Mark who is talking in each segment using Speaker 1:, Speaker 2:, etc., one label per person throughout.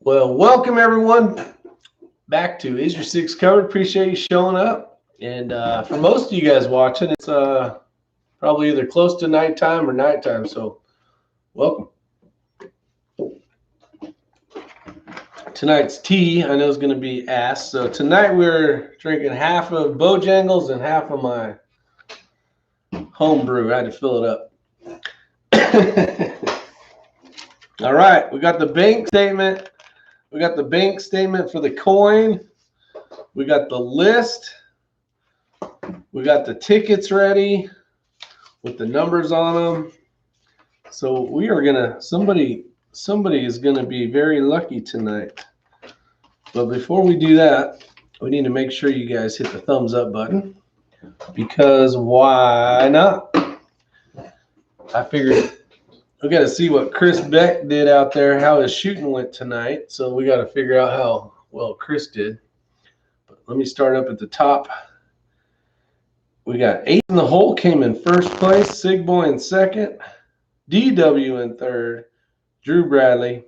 Speaker 1: Well, welcome everyone back to Is Your Six Covered. Appreciate you showing up. And for most of you guys watching, it's probably either close to nighttime or nighttime. So welcome. Tonight's tea, I know, is going to be ass. So tonight we're drinking half of Bojangles and half of my home brew. I had to fill it up. All right, we got the bank statement. We got the bank statement for the coin. We got the list. We got the tickets ready with the numbers on them. So we are gonna, somebody is gonna be very lucky tonight. But before we do that, we need to make sure you guys hit the thumbs up button, because why not? I figured we got to see what Chris Beck did out there, how his shooting went tonight. So we got to figure out how well Chris did. But let me start up at the top. We got 8 in the hole, came in first place. Sigboy in second. DW in third. Drew Bradley.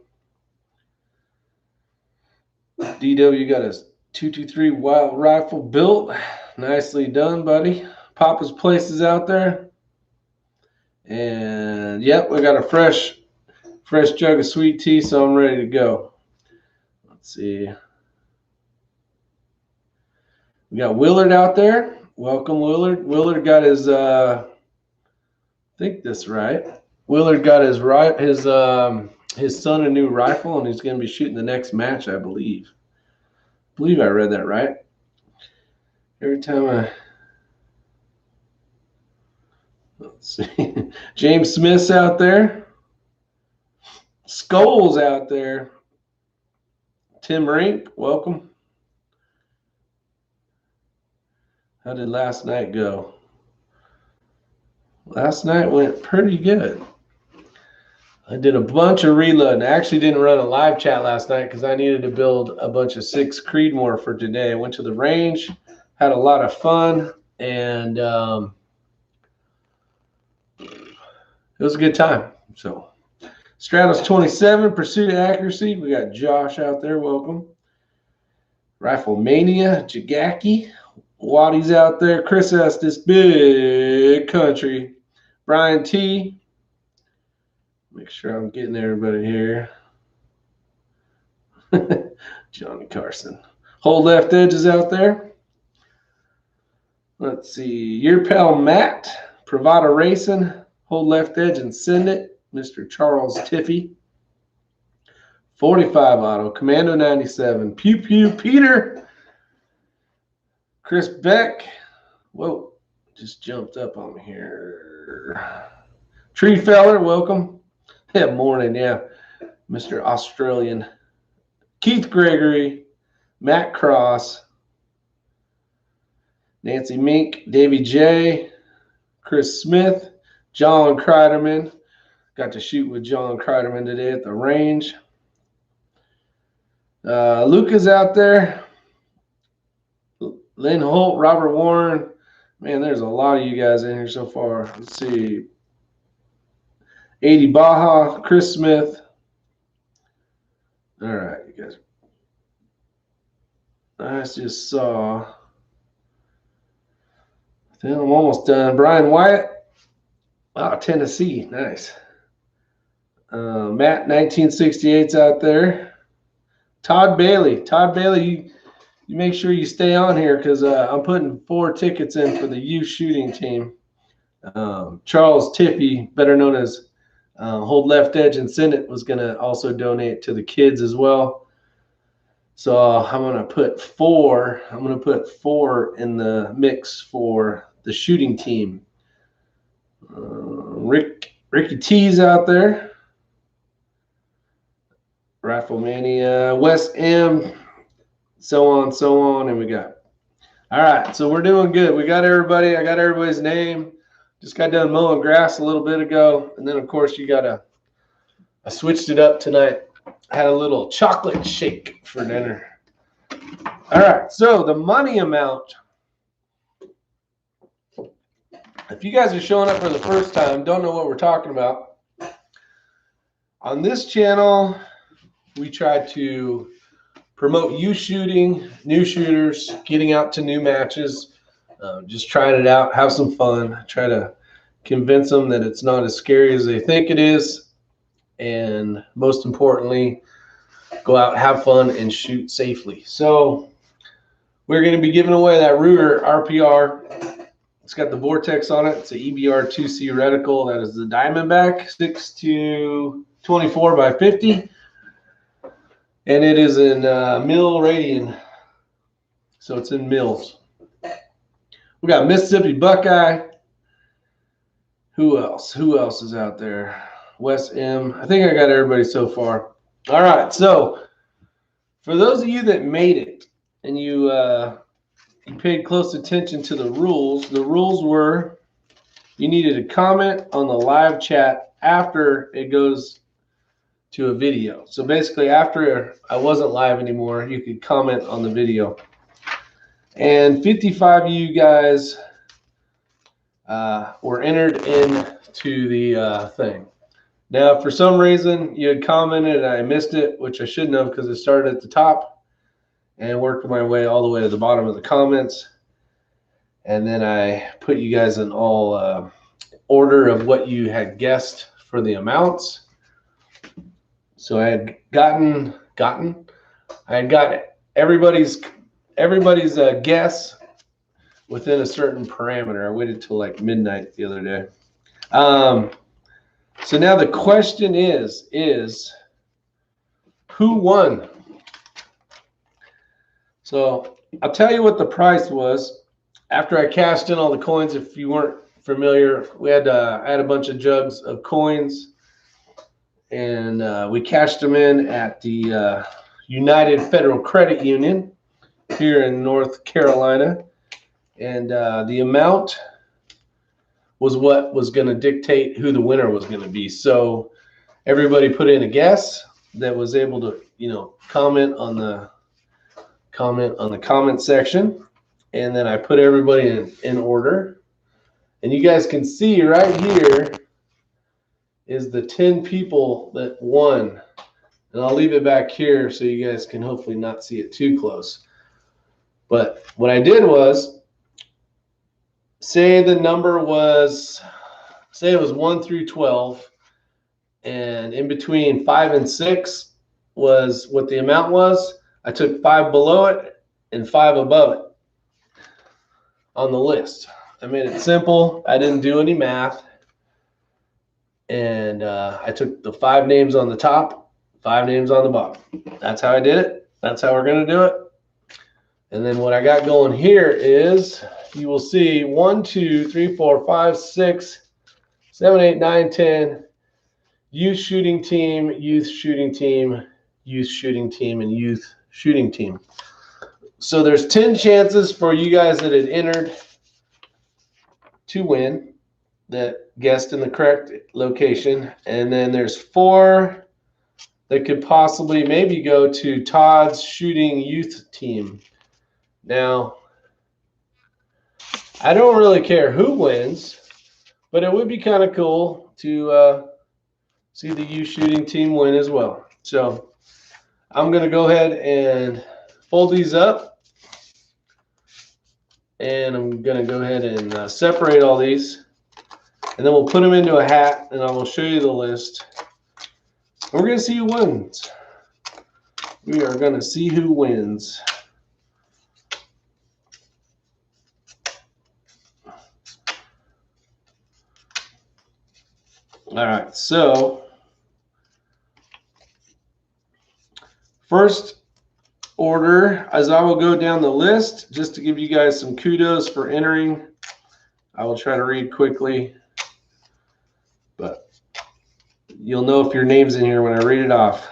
Speaker 1: DW got his 223 Wild Rifle built. Nicely done, buddy. Papa's Place is out there. And yep, we got a fresh jug of sweet tea, so I'm ready to go. Let's see. We got Willard out there. Welcome, Willard. Willard got his I think this right. Willard got his son a new rifle, and he's going to be shooting the next match, I believe. I read that right. Every time let's see. James Smith's out there. Scholes out there. Tim Rink, welcome. How did last night go? Last night went pretty good. I did a bunch of reloading. I actually didn't run a live chat last night because I needed to build a bunch of 6 Creedmoor for today. I went to the range, had a lot of fun, and it was a good time. So Stratos 27, Pursuit of Accuracy. We got Josh out there. Welcome. Rifle Mania, Jagaki. Waddy's out there. Chris Estes, Big Country. Brian T. Make sure I'm getting everybody here. Johnny Carson. Whole Left Edge is out there. Let's see. Your pal Matt. Pravada Racing. Hold Left Edge and Send It. Mr. Charles Tiffy. 45 Auto. Commando 97. Pew Pew Peter. Chris Beck. Whoa. Just jumped up on me here. Tree Feller. Welcome. Yeah, morning. Yeah. Mr. Australian. Keith Gregory. Matt Cross. Nancy Mink. Davy J. Chris Smith. John Kreiderman. Got to shoot with John Kreiderman today at the range. Luca's out there. Lynn Holt, Robert Warren. Man, there's a lot of you guys in here so far. Let's see. 80 Baja, Chris Smith. All right, you guys. I just saw. I think I'm almost done. Brian Wyatt. Wow, Tennessee. Nice. Matt 1968's out there. Todd Bailey. Todd Bailey, you make sure you stay on here because I'm putting 4 tickets in for the youth shooting team. Charles Tiffy, better known as Hold Left Edge and Send It, was going to also donate to the kids as well. So I'm going to put 4. I'm going to put 4 in the mix for the shooting team. Ricky T's out there. Rifle Mania, West M, so on, and we got. All right, so we're doing good. We got everybody. I got everybody's name. Just got done mowing grass a little bit ago, and then of course I switched it up tonight. I had a little chocolate shake for dinner. All right, so the money amount. If you guys are showing up for the first time, don't know what we're talking about. On this channel, we try to promote youth shooting, new shooters, getting out to new matches, just trying it out, have some fun, try to convince them that it's not as scary as they think it is, and most importantly, go out, have fun, and shoot safely. So we're going to be giving away that Ruger RPR. It's got the Vortex on it. It's an EBR 2C reticle. That is the Diamondback 6-24 by 50. And it is in mil radian. So it's in mils. We got Mississippi Buckeye. Who else? Who else is out there? Wes M. I think I got everybody so far. All right. So for those of you that made it and you paid close attention to the rules were you needed to comment on the live chat after it goes to a video. So basically after I wasn't live anymore, you could comment on the video. And 55 of you guys were entered into the thing. Now, for some reason, you had commented and I missed it, which I shouldn't have because it started at the top and worked my way all the way to the bottom of the comments. And then I put you guys in all order of what you had guessed for the amounts. So I had got everybody's guess within a certain parameter. I waited till like midnight the other day. So now the question is who won? So I'll tell you what the price was after I cashed in all the coins. If you weren't familiar, I had a bunch of jugs of coins, and we cashed them in at the United Federal Credit Union here in North Carolina, and the amount was what was going to dictate who the winner was going to be. So everybody put in a guess that was able to, comment on the comment section, and then I put everybody in order. And you guys can see right here is the 10 people that won. And I'll leave it back here so you guys can hopefully not see it too close. But what I did was say it was 1 through 12, and in between 5 and 6 was what the amount was. I took 5 below it and 5 above it on the list. I made it simple. I didn't do any math. And I took the 5 names on the top, 5 names on the bottom. That's how I did it. That's how we're going to do it. And then what I got going here is you will see 1, 2, 3, 4, 5, 6, 7, 8, 9, 10 youth shooting team, youth shooting team, youth shooting team, and youth shooting team. So there's 10 chances for you guys that had entered to win, that guessed in the correct location. And then there's 4 that could possibly maybe go to Todd's shooting youth team. Now, I don't really care who wins, but it would be kind of cool to see the youth shooting team win as well. So I'm going to go ahead and fold these up, and I'm going to go ahead and separate all these, and then we'll put them into a hat, and I will show you the list. And we're going to see who wins. We are going to see who wins. All right, so first order, as I will go down the list, just to give you guys some kudos for entering. I will try to read quickly, but you'll know if your name's in here when I read it off.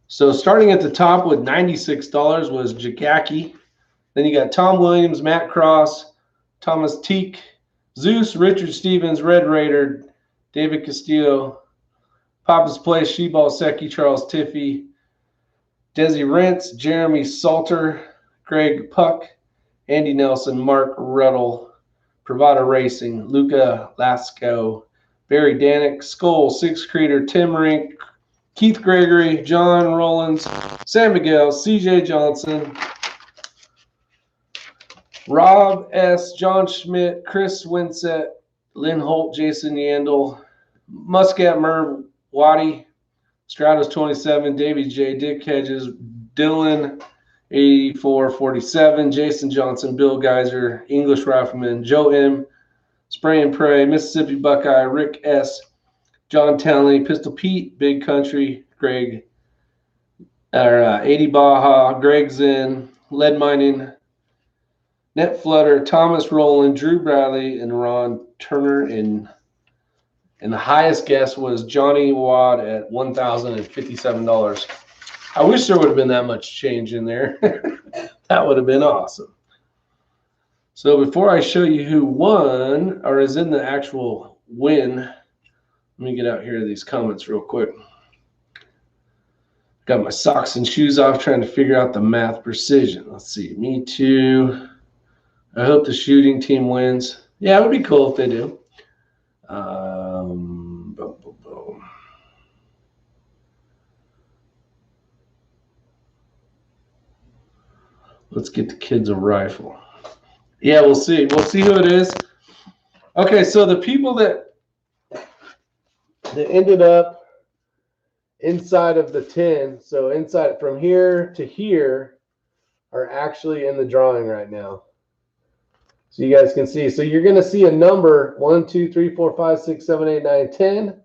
Speaker 1: So starting at the top with $96 was Jakaki. Then you got Tom Williams, Matt Cross, Thomas Teak, Zeus, Richard Stevens, Red Raider, David Castillo, Papa's Place, Sheball Secchi, Charles Tiffy, Desi Rentz, Jeremy Salter, Greg Puck, Andy Nelson, Mark Ruddle, Pravada Racing, Luca Lasco, Barry Danik, Skull, Six Creator, Tim Rink, Keith Gregory, John Rollins, San Miguel, CJ Johnson, Rob S., John Schmidt, Chris Winsett, Lynn Holt, Jason Yandel, Muscat Merv, Waddy, Stratus 27, Davey J., Dick Hedges, Dylan 8447, Jason Johnson, Bill Geyser, English Rifleman, Joe M., Spray and Pray, Mississippi Buckeye, Rick S., John Townley, Pistol Pete, Big Country, Greg, 80 Baja, Greg Zinn, Lead Mining, Net Flutter, Thomas Rowland, Drew Bradley, and Ron Turner. And the highest guess was Johnny Wad at $1,057. I wish there would have been that much change in there. That would have been awesome. So before I show you who won or is in the actual win, let me get out here to these comments real quick. Got my socks and shoes off trying to figure out the math precision. Let's see. Me too. I hope the shooting team wins. Yeah, it would be cool if they do. Boom, boom, boom. Let's get the kids a rifle. Yeah, we'll see. We'll see who it is. Okay, so the people that ended up inside of the 10, so inside from here to here, are actually in the drawing right now. So you guys can see. So you're going to see a number 1, 2, 3, 4, 5, 6, 7, 8, 9, 10.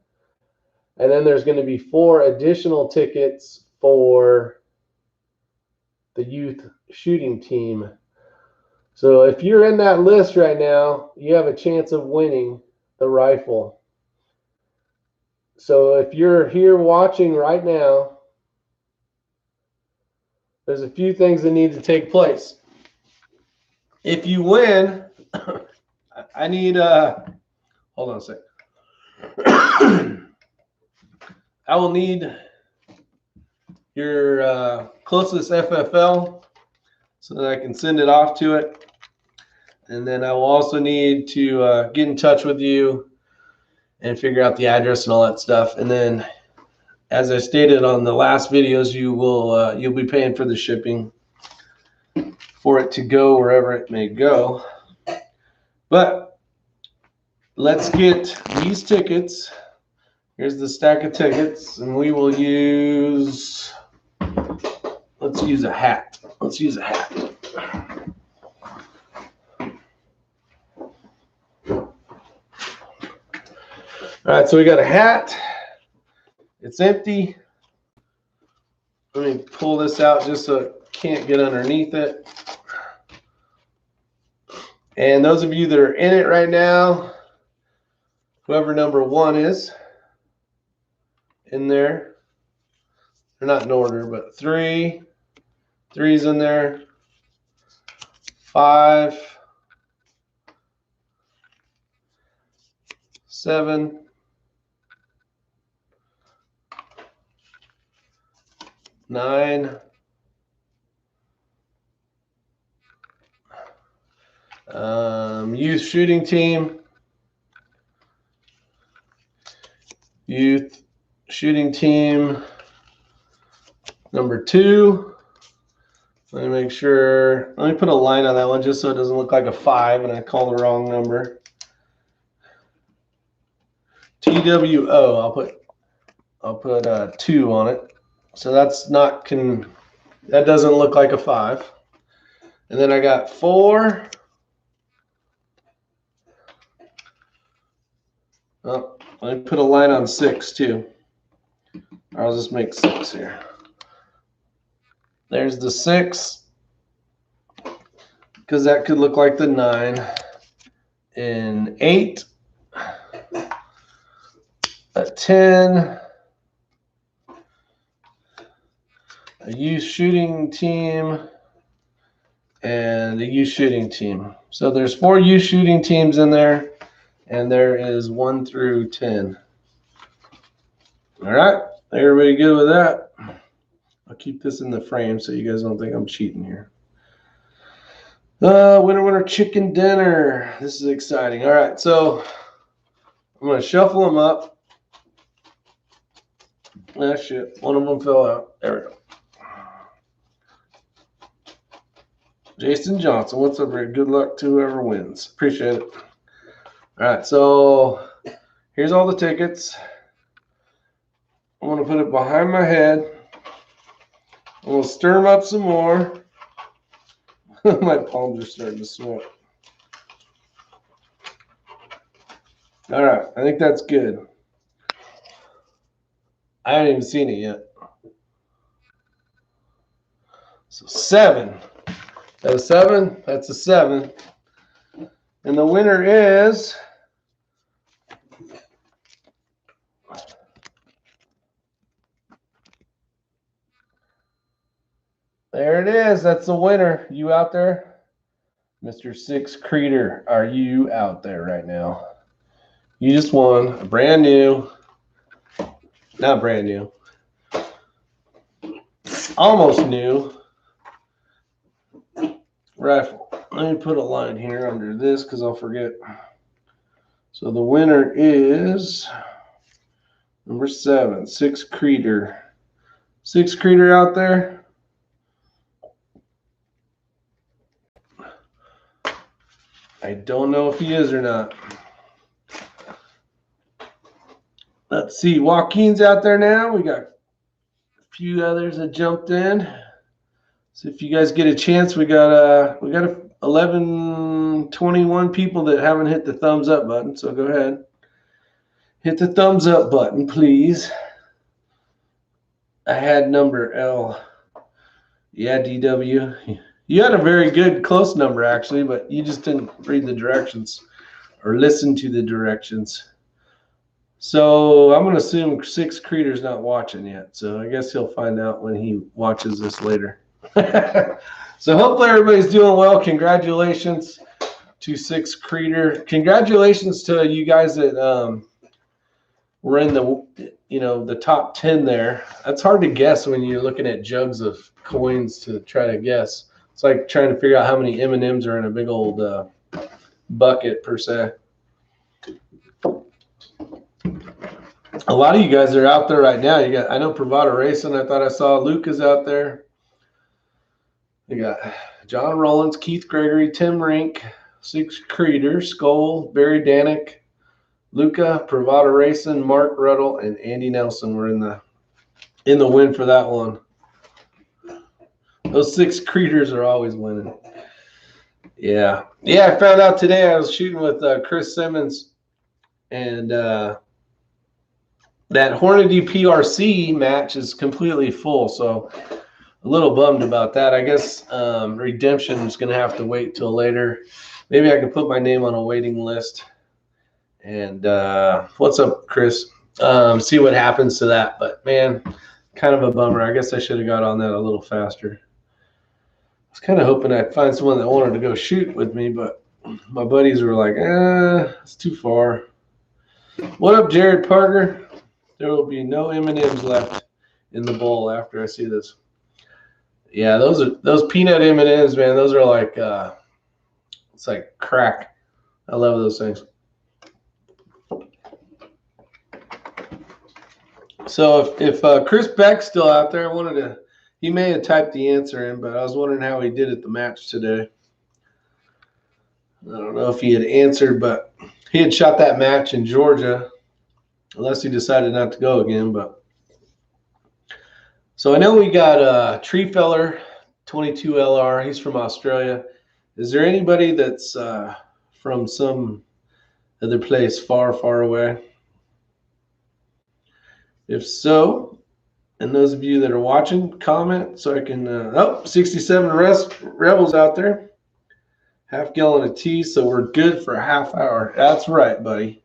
Speaker 1: And then there's going to be 4 additional tickets for the youth shooting team. So if you're in that list right now, you have a chance of winning the rifle. So if you're here watching right now, there's a few things that need to take place. If you win, I need hold on a sec. I will need your closest FFL so that I can send it off to it. And then I will also need to get in touch with you and figure out the address and all that stuff. And then, as I stated on the last videos, you'll be paying for the shipping for it to go wherever it may go. But let's get these tickets. Here's the stack of tickets, and we will use, let's use a hat. Let's use a hat. All right, so we got a hat. It's empty. Let me pull this out just so it can't get underneath it. And those of you that are in it right now, whoever number 1 is in there, they're not in order, but 3's in there, 5, 7, 9, youth shooting team, youth shooting team number 2. Let me make sure. Let me put a line on that one just so it doesn't look like a 5 and I call the wrong number. TWO. I'll put 2 on it. So that's not that doesn't look like a 5. And then I got 4. Oh, let me put a line on 6 too. I'll just make 6 here. There's the 6, because that could look like the 9. And 8, a 10, a youth shooting team, and a youth shooting team. So there's 4 youth shooting teams in there, and there is 1 through 10. All right, everybody good with that? I'll keep this in the frame so you guys don't think I'm cheating here. Winter chicken dinner. This is exciting. All right, so I'm going to shuffle them up. Ah, shit. One of them fell out. There we go. Jason Johnson, what's up, Rick? Good luck to whoever wins. Appreciate it. All right, so here's all the tickets. I'm going to put it behind my head. I'm going to stir them up some more. My palms are starting to sweat. All right, I think that's good. I haven't even seen it yet. So 7. That a 7? That's a 7. And the winner is there it is. That's the winner. You out there? Mr. Six Creeder, are you out there right now? You just won a brand new, not brand new, almost new rifle. Let me put a line here under this because I'll forget. So the winner is number 7, Six Creeder. Six Creeder out there? I don't know if he is or not. Let's see. Joaquin's out there now. We got a few others that jumped in. So if you guys get a chance, we got 1121 people that haven't hit the thumbs up button. So go ahead. Hit the thumbs up button, please. I had number L. Yeah, DW. You had a very good close number, actually, but you just didn't read the directions or listen to the directions. So I'm going to assume Six Creeder's not watching yet. So I guess he'll find out when he watches this later. So hopefully everybody's doing well. Congratulations to Six Creeder. Congratulations to you guys that were in the top 10 there. That's hard to guess when you're looking at jugs of coins to try to guess. It's like trying to figure out how many M&Ms are in a big old bucket per se. A lot of you guys are out there right now. I know Pravada Racing. I thought I saw Luke is out there. You got John Rollins, Keith Gregory, Tim Rink, Six Creeder, Skoll, Barry Danik, Luca, Pravada Racing, Mark Ruddle, and Andy Nelson were in the win for that one. Those Six Creeders are always winning. Yeah. I found out today I was shooting with Chris Simmons, and that Hornady PRC match is completely full, so a little bummed about that. I guess Redemption is going to have to wait till later. Maybe I can put my name on a waiting list. And what's up, Chris? See what happens to that. But, man, kind of a bummer. I guess I should have got on that a little faster. I was kind of hoping I'd find someone that wanted to go shoot with me, but my buddies were like, it's too far. What up, Jared Parker? There will be no M&Ms left in the bowl after I see this. Yeah, those peanut M&Ms, man. Those are like it's like crack. I love those things. So if Chris Beck's still out there, he may have typed the answer in, but I was wondering how he did at the match today. I don't know if he had answered, but he had shot that match in Georgia, unless he decided not to go again. But so I know we got Tree Feller 22 LR. He's from Australia. Is there anybody that's from some other place far, far away? If so, and those of you that are watching, comment so I can 67 Rebels out there. Half gallon of tea, so we're good for a half hour. That's right, buddy.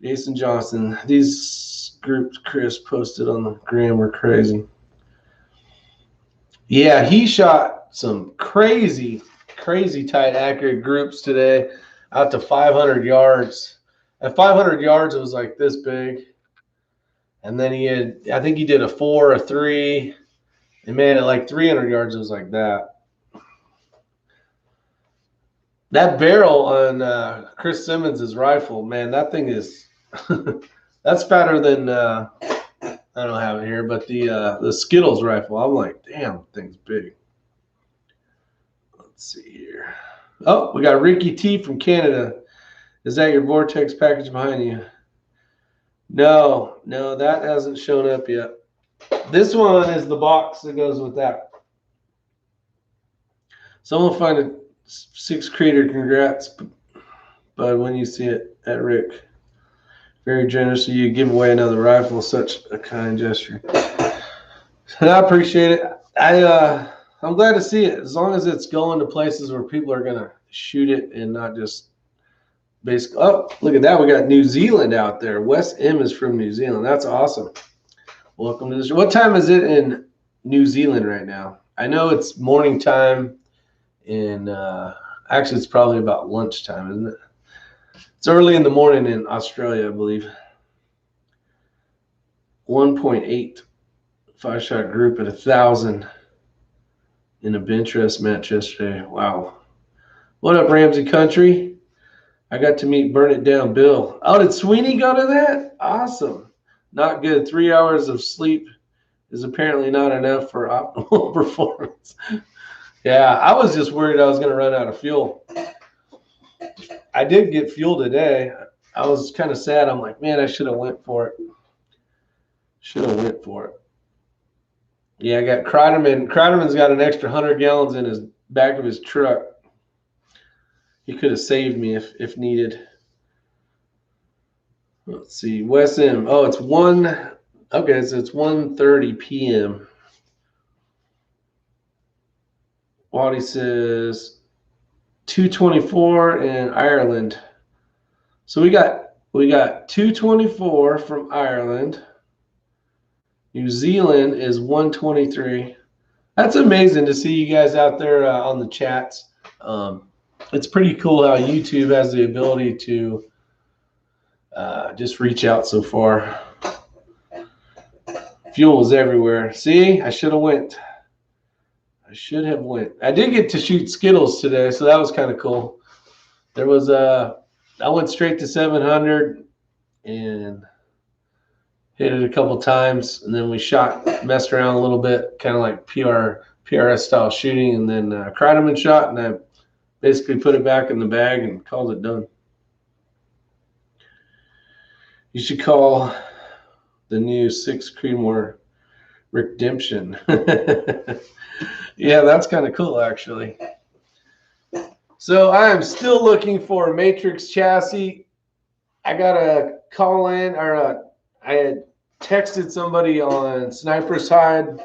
Speaker 1: Jason Johnson. These groups Chris posted on the gram were crazy. Yeah, he shot some crazy tight, accurate groups today out to 500 yards. At 500 yards, it was like this big. And then I think he did a 4, a 3. And man, at like 300 yards, it was like that. That barrel on Chris Simmons' rifle, man, that thing is that's fatter than I don't have it here, but the Skittles rifle. I'm like, damn, thing's big. Let's see here. Oh, we got Ricky T from Canada. Is that your Vortex package behind you? No, that hasn't shown up yet. This one is the box that goes with that. Someone find a 6 creator. Congrats, bud, when you see it at Rick. Very generous of you to give away another rifle. Such a kind gesture. And I appreciate it. I'm glad to see it. As long as it's going to places where people are gonna shoot it and not just basically. Oh, look at that. We got New Zealand out there. Wes M is from New Zealand. That's awesome. Welcome to the show. What time is it in New Zealand right now? I know it's morning time, and actually it's probably about lunchtime, isn't it? It's early in the morning in Australia, I believe. 1.8 5-shot group at 1,000 in a bench rest match yesterday. Wow. What up, Ramsey Country? I got to meet Burn It Down Bill. Oh, did Sweeney go to that? Awesome. Not good. 3 hours of sleep is apparently not enough for optimal performance. Yeah, I was just worried I was going to run out of fuel. I did get fuel today. I was kind of sad. I'm like, man, I should have went for it. Yeah, I got Kreiderman. Kreiderman's got an extra 100 gallons in his back of his truck. He could have saved me if needed. Let's see. Wes M. Oh, it's 1. Okay, so it's 1:30 p.m. Waddy says 224 in Ireland. So we got 224 from Ireland. New Zealand is 123. That's amazing to see you guys out there on the chats. It's pretty cool how YouTube has the ability to just reach out so far. Fuel is everywhere. See, I should have went. I did get to shoot Skittles today, so that was kind of cool. There was I went straight to 700 and hit it a couple times, and then we messed around a little bit, kind of like PRS style shooting, and then Kreiderman shot, and I basically put it back in the bag and called it done. You should call the new 6 Creedmoor Redemption. Yeah, that's kind of cool, actually. So I am still looking for a Matrix chassis. I got a call in, or I had texted somebody on Sniper's Hide.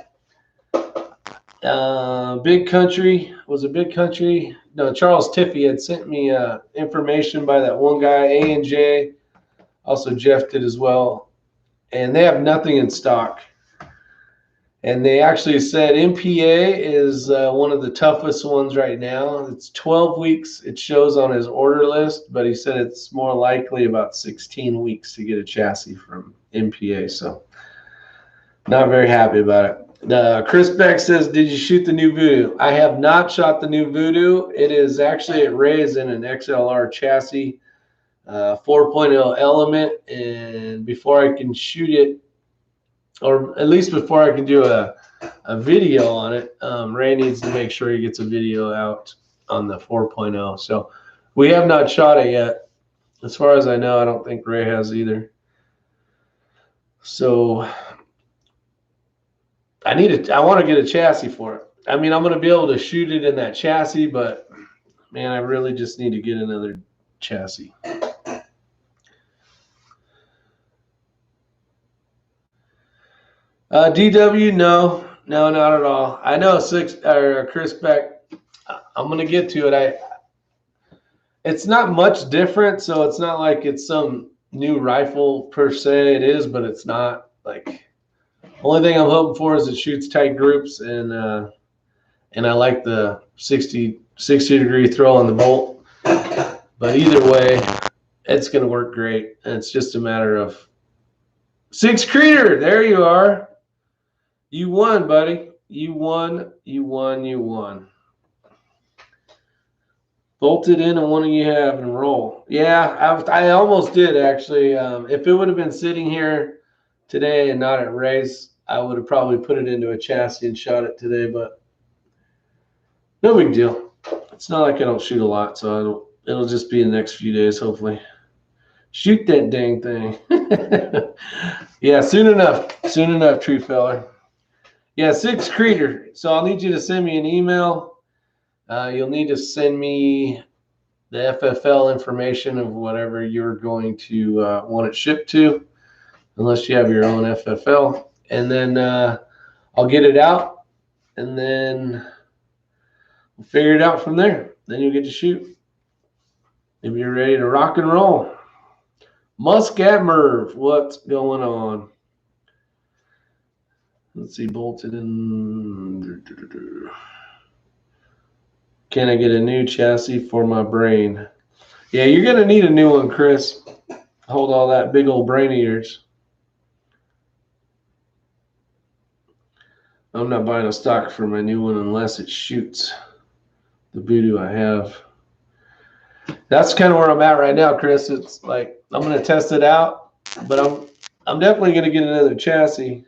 Speaker 1: Big Country. Was it Big Country? No, Charles Tiffy had sent me information by that one guy, A&J. Also, Jeff did as well. And they have nothing in stock. And they actually said MPA is one of the toughest ones right now. It's 12 weeks. It shows on his order list, but he said it's more likely about 16 weeks to get a chassis from MPA. So not very happy about it. Chris Beck says, did you shoot the new Voodoo? I have not shot the new Voodoo. It is actually at Ray's in an XLR chassis, 4.0 element. And before I can shoot it, or at least before I can do a video on it, Ray needs to make sure he gets a video out on the 4.0. So we have not shot it yet. As far as I know, I don't think Ray has either. So I want to get a chassis for it. I mean, I'm going to be able to shoot it in that chassis, but man, I really just need to get another chassis. DW, no, not at all. I know Chris Beck. I'm gonna get to it. It's not much different, so it's not like it's some new rifle per se. It is, but it's not. Like, only thing I'm hoping for is it shoots tight groups, and I like the 60 degree throw on the bolt. But either way, it's gonna work great, and it's just a matter of 6 Creeder. There you are. You won, buddy. You won. Bolt it in and one of you have and roll. Yeah, I almost did, actually. If it would have been sitting here today and not at race, I would have probably put it into a chassis and shot it today, but no big deal. It's not like I don't shoot a lot, so it'll just be the next few days, hopefully. Shoot that dang thing. Yeah, soon enough, tree feller. Yeah, 6 Creator. So I'll need you to send me an email. You'll need to send me the FFL information of whatever you're going to want it shipped to, unless you have your own FFL. And then I'll get it out, and then we'll figure it out from there. Then you'll get to shoot. Maybe you're ready to rock and roll. Muscat Merv, what's going on? Let's see, bolted in. Can I get a new chassis for my brain? Yeah, you're going to need a new one, Chris. Hold all that big old brain of yours. I'm not buying a stock for my new one unless it shoots the voodoo I have. That's kind of where I'm at right now, Chris. It's like I'm going to test it out, but I'm definitely going to get another chassis.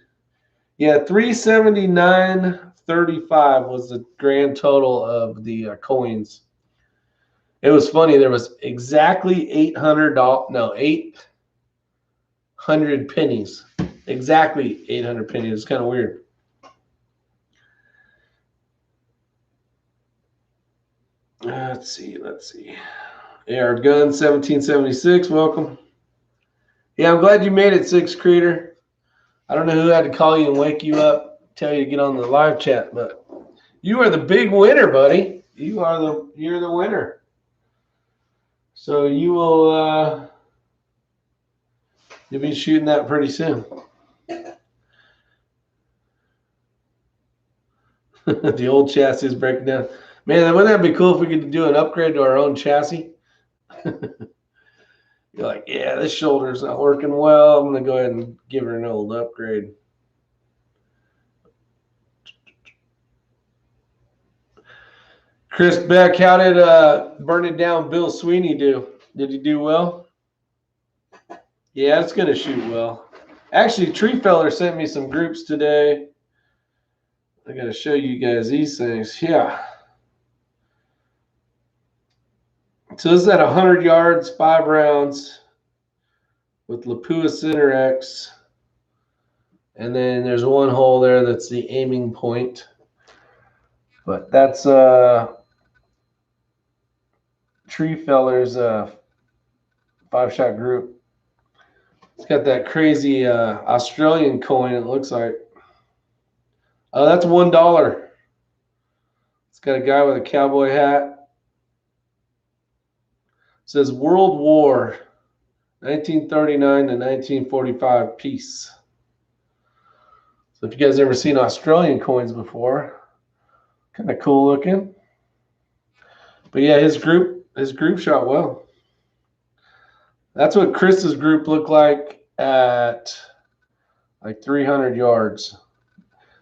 Speaker 1: Yeah, 379.35 was the grand total of the coins. It was funny. There was exactly 800 pennies. Exactly 800 pennies. It's kind of weird. Let's see. AR Gun 1776. Welcome. Yeah, I'm glad you made it, 6 Creator. I don't know who had to call you and wake you up, tell you to get on the live chat, but you are the big winner, buddy. You're the winner. So you'll be shooting that pretty soon. The old chassis is breaking down. Man, wouldn't that be cool if we could do an upgrade to our own chassis? You're like, yeah, this shoulder's not working well. I'm going to go ahead and give her an old upgrade. Chris Beck, how did Burn It Down Bill Sweeney do? Did he do well? Yeah, it's going to shoot well. Actually, Tree Feller sent me some groups today. I got to show you guys these things. Yeah. So this is at 100 yards, 5 rounds with Lapua Center X. And then there's one hole there that's the aiming point. But that's Tree Feller's 5-shot group. It's got that crazy Australian coin, it looks like. Oh, that's $1. It's got a guy with a cowboy hat. It says World War, 1939 to 1945, peace. So if you guys ever seen Australian coins before, kind of cool looking. But yeah, his group shot well. That's what Chris's group looked like at like 300 yards.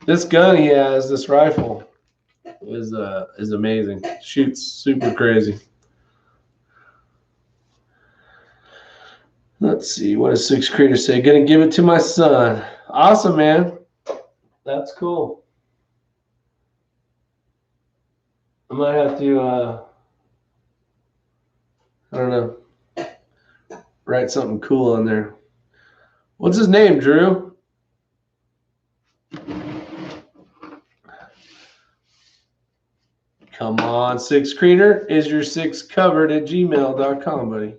Speaker 1: This gun he has, this rifle, is amazing. Shoots super crazy. Let's see, what does 6 Creator say? Gonna give it to my son. Awesome, man. That's cool. I might have to, I don't know, write something cool on there. What's his name, Drew? Come on, 6 Creator. Isyour6covered@gmail.com, buddy.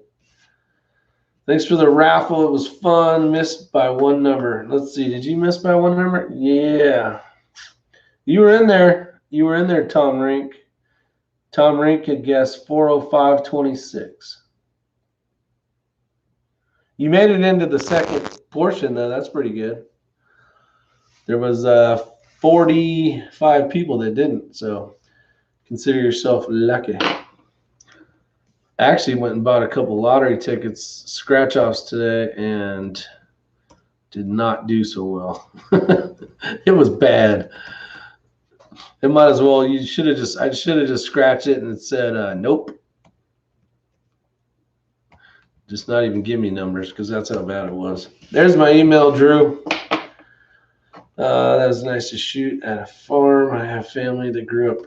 Speaker 1: Thanks for the raffle. It was fun. Missed by 1 number. Let's see. Did you miss by 1 number? Yeah. You were in there. You were in there, Tom Rink. Tom Rink had guessed 405.26. You made it into the second portion, though. That's pretty good. There was 45 people that didn't, so consider yourself lucky. I actually went and bought a couple lottery tickets, scratch-offs today, and did not do so well. It was bad. It might as well. I should have just scratched it and it said nope. Just not even give me numbers because that's how bad it was. There's my email, Drew. That was nice to shoot at a farm. I have family that grew up.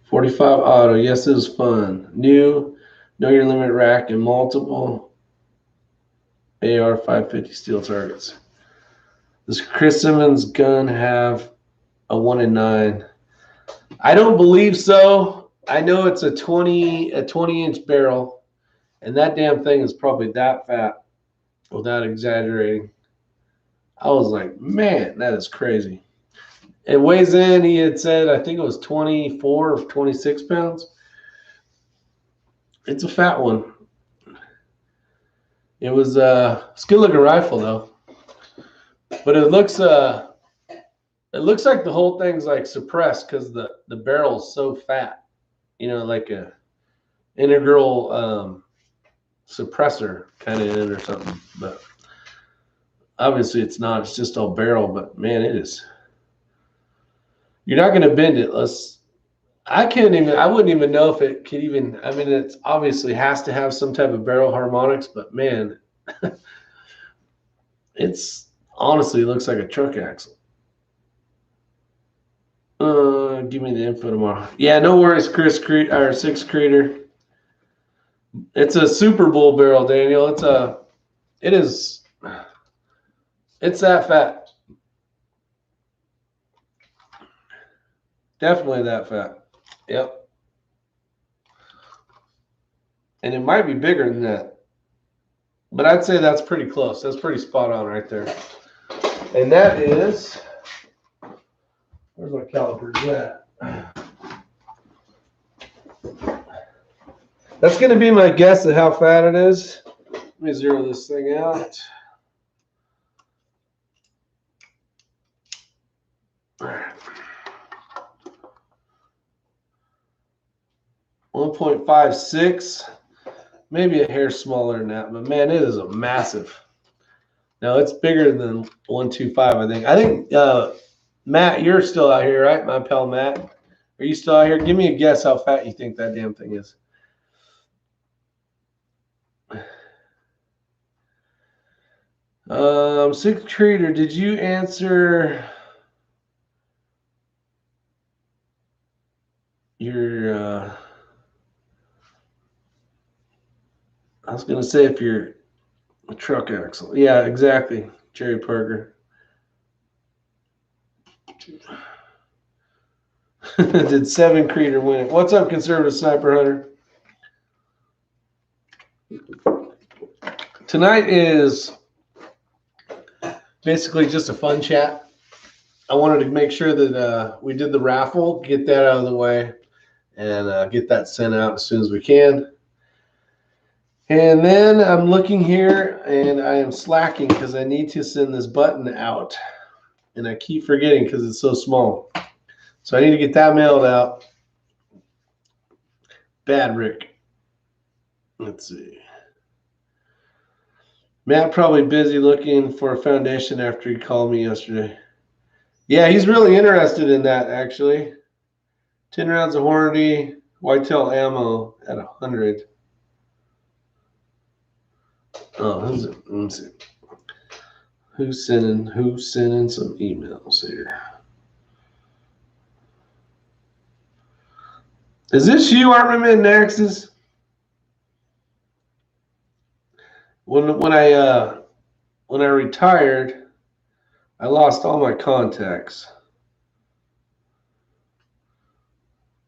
Speaker 1: 45 auto. Yes, it was fun. New, know your limit rack and multiple AR 550 steel targets. Does Chris Simmons' gun have a 1 in 9? I don't believe so. I know it's a 20-inch barrel, and that damn thing is probably that fat, without exaggerating. I was like, man, that is crazy. It weighs in, he had said, I think it was 24 or 26 pounds. It's a fat one. It was it's a good looking rifle though. But it looks like the whole thing's like suppressed because the barrel's so fat. You know, like a integral suppressor kind of in it or something. But obviously it's not, it's just all barrel, but man, it is. You're not gonna bend it. I wouldn't even know if it could even, I mean, it obviously has to have some type of barrel harmonics, but man, it's honestly looks like a truck axle. Give me the info tomorrow. Yeah, no worries, Chris or Six Creator. It's a Super Bowl barrel, Daniel. It's that fat. Definitely that fat. Yep. And it might be bigger than that. But I'd say that's pretty close. That's pretty spot on right there. And that is, where's my calipers at? That's going to be my guess at how fat it is. Let me zero this thing out. All right. 1.56, maybe a hair smaller than that, but man, it is a massive. Now it's bigger than 125, I think. I think Matt, you're still out here, right? My pal Matt. Are you still out here? Give me a guess how fat you think that damn thing is. Six Creator, did you answer your I was gonna say if you're a truck axle. Yeah, exactly. Jerry Parker. Did 7 Creator win it? What's up, Conservative Sniper Hunter? Tonight is basically just a fun chat. I wanted to make sure that we did the raffle, get that out of the way, and get that sent out as soon as we can. And then I'm looking here, and I am slacking because I need to send this button out. And I keep forgetting because it's so small. So I need to get that mailed out. Bad Rick. Let's see. Matt probably busy looking for a foundation after he called me yesterday. Yeah, he's really interested in that, actually. 10 rounds of Hornady, whitetail ammo at 100. Oh, who's it? Let me see. Who's sending some emails here? Is this you, Armament Nexus? When I retired, I lost all my contacts.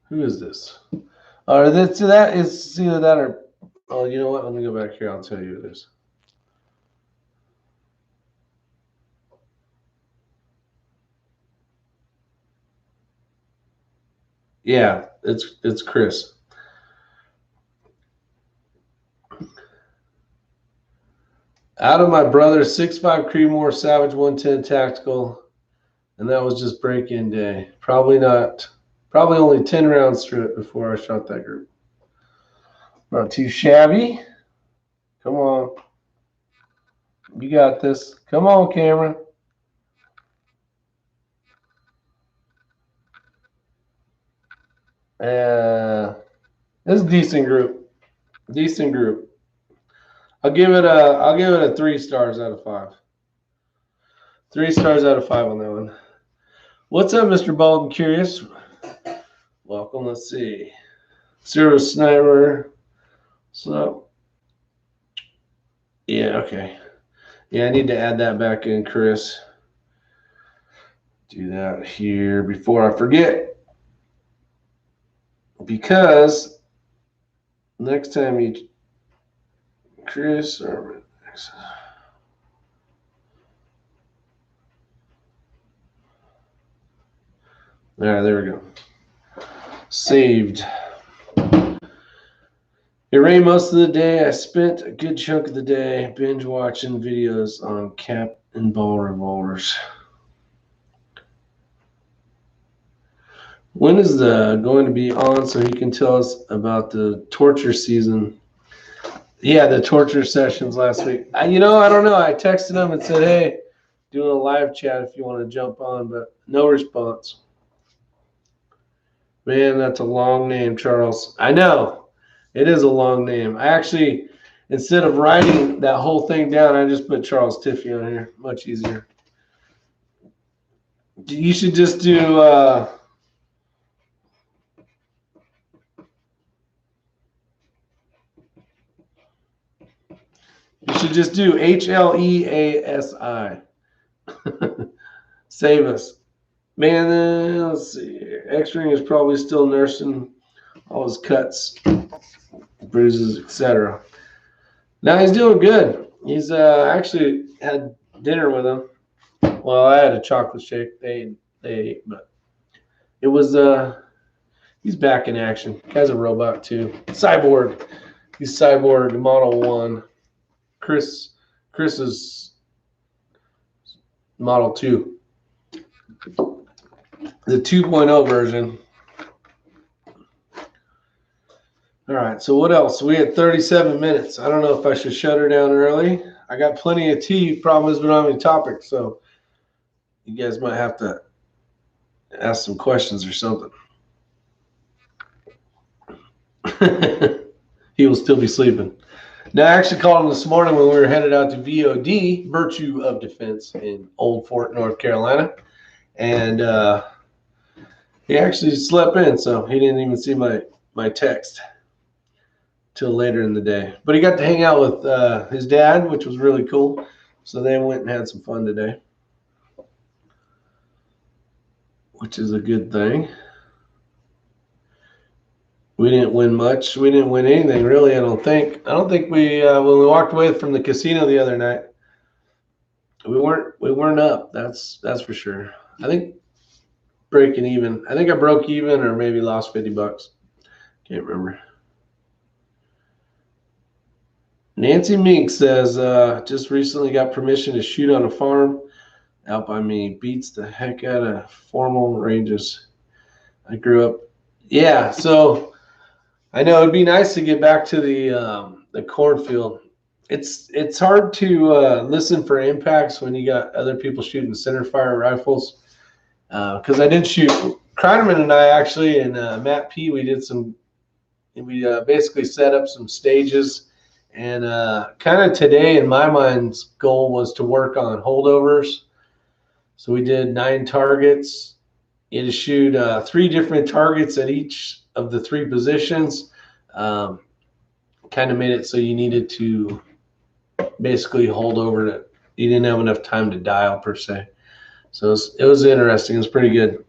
Speaker 1: Who is this? That is either that or, oh, you know what? Let me go back here. I'll tell you who it is. Yeah, it's Chris. Out of my brother's 6.5 Creedmoor Savage 110 Tactical, and that was just break-in day. Probably only 10 rounds through it before I shot that group. Not too shabby. Come on. You got this. Come on, Cameron. It's a decent group. Decent group. I'll give it a 3 stars out of 5. 3 stars out of 5 on that one. What's up, Mr. Bald and Curious? Welcome. Let's see. Zero Sniper. So, yeah, okay. Yeah, I need to add that back in, Chris. Do that here before I forget. Because next time you, Chris, or all right, there we go. Saved. It rained most of the day. I spent a good chunk of the day binge watching videos on cap and ball revolvers. When is going to be on so he can tell us about the torture season? Yeah, the torture sessions last week. I don't know. I texted him and said, hey, doing a live chat if you want to jump on, but no response. Man, that's a long name, Charles. I know. It is a long name. I actually, instead of writing that whole thing down, I just put Charles Tiffy on here. Much easier. You should just do HLEASI. Save us. Man, let's see. X-Ring is probably still nursing all his cuts, bruises, etc. Now he's doing good. He's actually had dinner with him. Well, I had a chocolate shake. They ate, but it was he's back in action. Guy's a robot too. Cyborg. He's Cyborg Model 1. Chris is Model 2. The 2.0 version. All right, so what else? We had 37 minutes. I don't know if I should shut her down early. I got plenty of tea. Problem is we don't have any topics, so you guys might have to ask some questions or something. He will still be sleeping. Now, I actually called him this morning when we were headed out to VOD, Virtue of Defense, in Old Fort, North Carolina. And he actually slept in, so he didn't even see my text till later in the day. But he got to hang out with his dad, which was really cool. So they went and had some fun today, which is a good thing. We didn't win much. We didn't win anything, really, I don't think. I don't think we, when we walked away from the casino the other night, we weren't up. That's for sure. I think breaking even. I think I broke even or maybe lost $50. Can't remember. Nancy Mink says, just recently got permission to shoot on a farm out by me. Beats the heck out of formal ranges. I grew up. Yeah, so I know it'd be nice to get back to the cornfield. It's hard to listen for impacts when you got other people shooting center fire rifles. Because I did shoot. Kreiderman and I actually, and Matt P, we basically set up some stages. And kind of today, in my mind's goal was to work on holdovers. So we did 9 targets. You had to shoot 3 different targets at each of the 3 positions. Kind of made it so you needed to basically hold over to. You didn't have enough time to dial per se. So it was interesting. It was pretty good.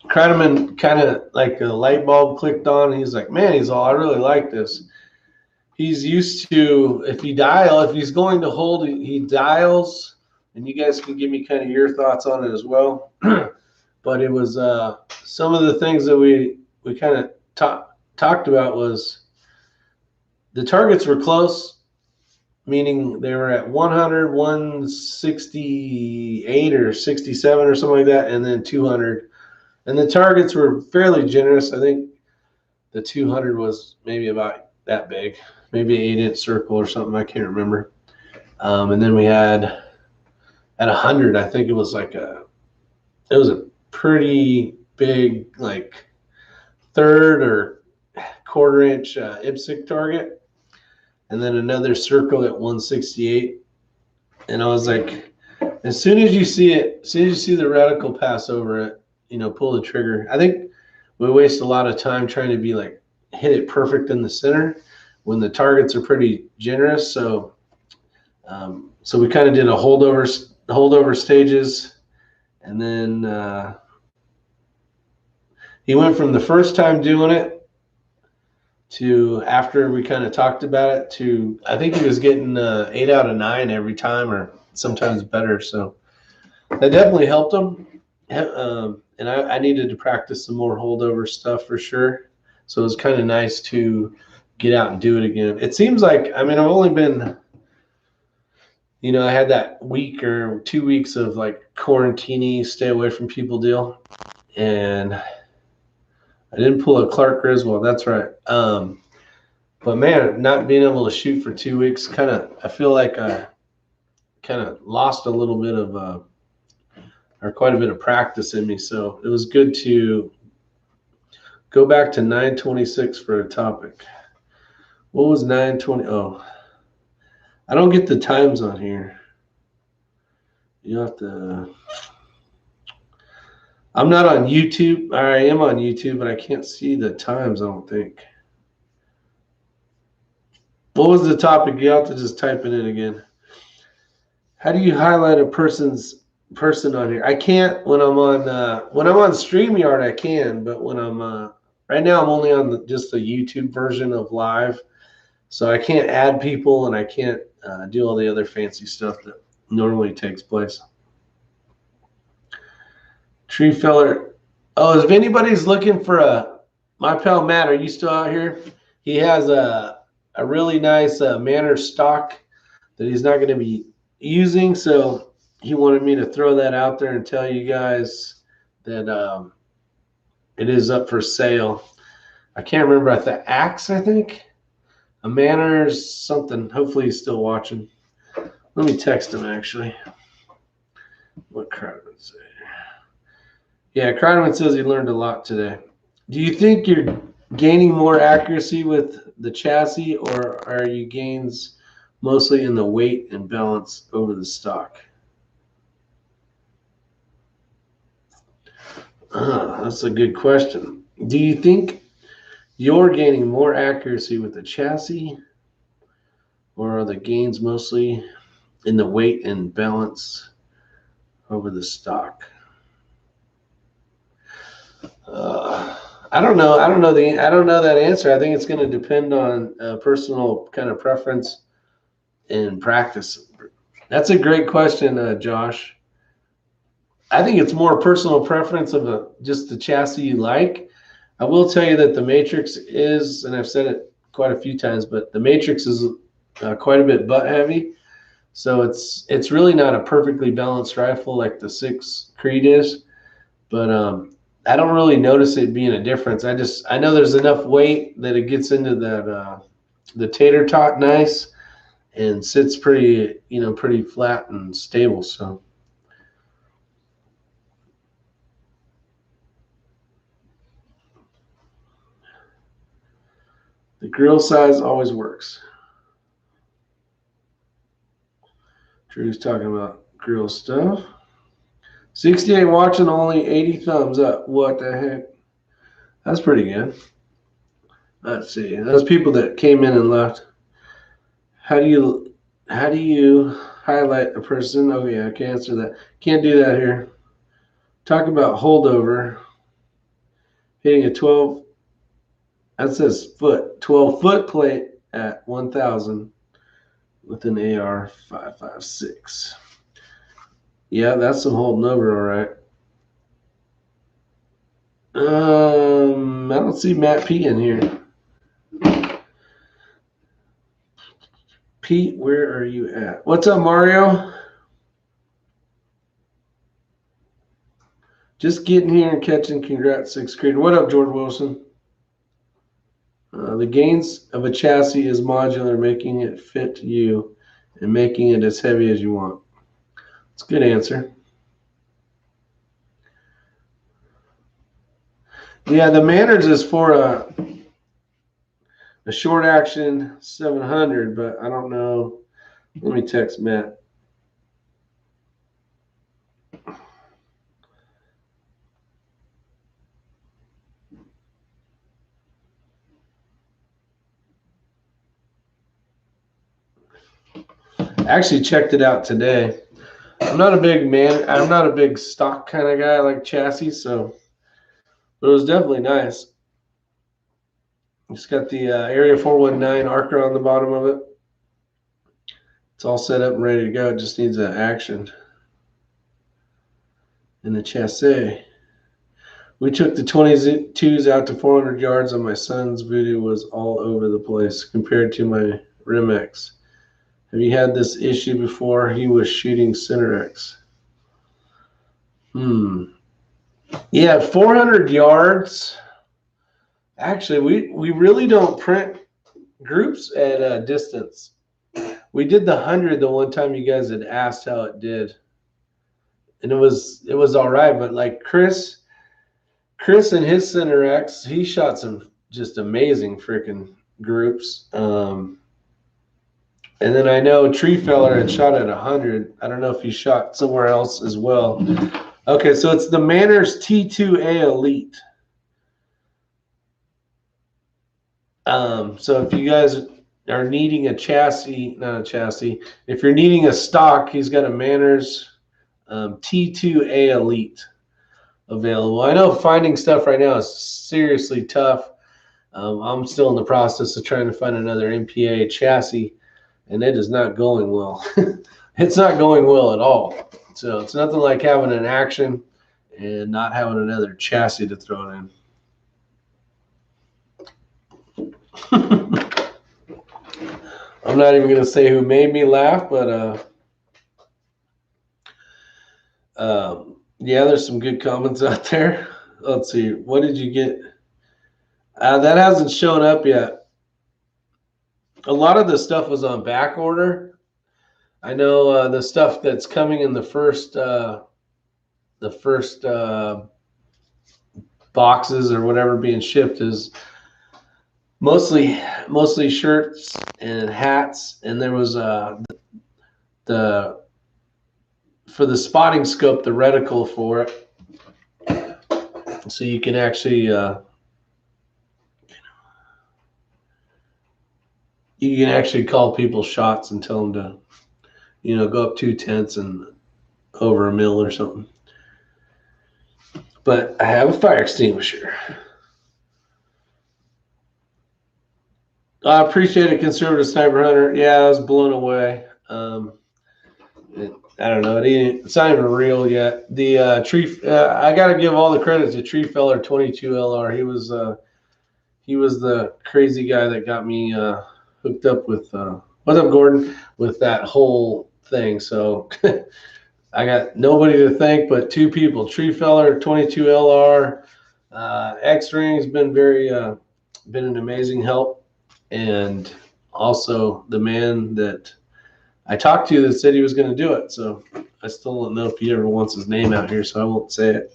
Speaker 1: Kreiderman kind of like a light bulb clicked on. And he's like, man, I really like this. He's used to, if he's going to hold, he dials, and you guys can give me kind of your thoughts on it as well. But it was some of the things that we kind of talked about was the targets were close, meaning they were at 100, 168 or 67 or something like that, and then 200. And the targets were fairly generous. I think the 200 was maybe about that big. Maybe an 8-inch circle or something. I can't remember. And then we had at 100, I think it was a pretty big, like third or quarter-inch IPSC target, and then another circle at 168. And I was like, as soon as you see it, as soon as you see the reticle pass over it, pull the trigger. I think we waste a lot of time trying to be like hit it perfect in the center when the targets are pretty generous. So we kind of did a holdover stages, and then he went from the first time doing it to after we kind of talked about it to I think he was getting 8 out of 9 every time, or sometimes better. So that definitely helped him. And I needed to practice some more holdover stuff for sure. So it was kind of nice to get out and do it again. It seems like, I've only been, I had that week or 2 weeks of like quarantine, stay away from people deal. And I didn't pull a Clark Griswold. That's right. But man, not being able to shoot for 2 weeks, I feel like I kind of lost a little bit of, or quite a bit of practice in me. So it was good to go back to 926 for a topic. What was 920? Oh, I don't get the times on here. You have to. I'm not on YouTube. Or I am on YouTube, but I can't see the times, I don't think. What was the topic? You have to just type it in again. How do you highlight a person on here? I can't when I'm on StreamYard. I can, but when I'm right now, I'm only on just the YouTube version of live, so I can't add people and I can't do all the other fancy stuff that normally takes place. Tree feller. Oh, if anybody's looking for my pal Matt, are you still out here? He has a really nice Manor stock that he's not going to be using, so he wanted me to throw that out there and tell you guys that it is up for sale. I can't remember at the Axe, I think. A Manor's something. Hopefully he's still watching. Let me text him actually. What Kreideman say? Yeah, Kreideman says he learned a lot today. Do you think you're gaining more accuracy with the chassis, or are you gains mostly in the weight and balance over the stock? That's a good question. Do you think you're gaining more accuracy with the chassis, or are the gains mostly in the weight and balance over the stock? I don't know. I don't know that answer. I think it's going to depend on personal kind of preference and practice. That's a great question, Josh. I think it's more personal preference of just the chassis you like. I will tell you that the Matrix is, and I've said it quite a few times, but the Matrix is quite a bit butt heavy. So it's really not a perfectly balanced rifle like the 6 Creed is, but I don't really notice it being a difference. I know there's enough weight that it gets into that the tater tot nice and sits pretty flat and stable. So the grill size always works. Drew's talking about grill stuff. 68 watching, only 80 thumbs up. What the heck? That's pretty good. Let's see. Those people that came in and left. How do you highlight a person? Oh yeah, I can answer that. Can't do that here. Talk about holdover. Hitting a 12. That says foot. 12-foot plate at 1,000 with an AR 5.56. Yeah, that's some holding over, all right. I don't see Matt P in here. Pete, where are you at? What's up, Mario? Just getting here and catching. Congrats, 6 Creed. What up, George Wilson? The gains of a chassis is modular, making it fit you and making it as heavy as you want. It's a good answer. Yeah, the Manners is for a short action 700, but I don't know. Let me text Matt. I actually checked it out today. I'm not a big stock kind of guy. I like chassis, so but it was definitely nice. It's got the Area 419 Archer on the bottom of it. It's all set up and ready to go. It just needs an action in the chassis. We took the 22s out to 400 yards, and my son's video was all over the place compared to my Rim-X. Have you had this issue before? He was shooting Center X. Yeah, 400 yards. Actually, we really don't print groups at a distance. We did the 100 the one time you guys had asked how it did, and it was all right. But like Chris and his Center X, he shot some just amazing freaking groups. And then I know Tree Feller had shot at 100. I don't know if he shot somewhere else as well. Okay, so it's the Manners T2A Elite. So if you guys are needing a chassis, not a chassis, if you're needing a stock, he's got a Manners T2A Elite available. I know finding stuff right now is seriously tough. I'm still in the process of trying to find another MPA chassis, and it is not going well. It's not going well at all. So it's nothing like having an action and not having another chassis to throw it in. I'm not even going to say who made me laugh, but yeah, there's some good comments out there. Let's see. What did you get? That hasn't shown up yet. A lot of the stuff was on back order. I know the stuff that's coming in the first boxes or whatever being shipped is mostly shirts and hats, and there was the for the spotting scope, the reticle for it, so you can actually call people shots and tell them to go up 2/10 and over a mil or something. But I have a fire extinguisher. I appreciate it, Conservative Sniper Hunter. Yeah, I was blown away. I don't know. It's not even real yet. The tree. I got to give all the credit to Tree Feller 22 LR. He was the crazy guy that got me hooked up with. What's up, Gordon? With that whole thing. So I got nobody to thank but two people. Tree Feller 22 LR. X-Ring's been been an amazing help, and also the man that I talked to that said he was going to do it. So I still don't know if he ever wants his name out here, so I won't say it,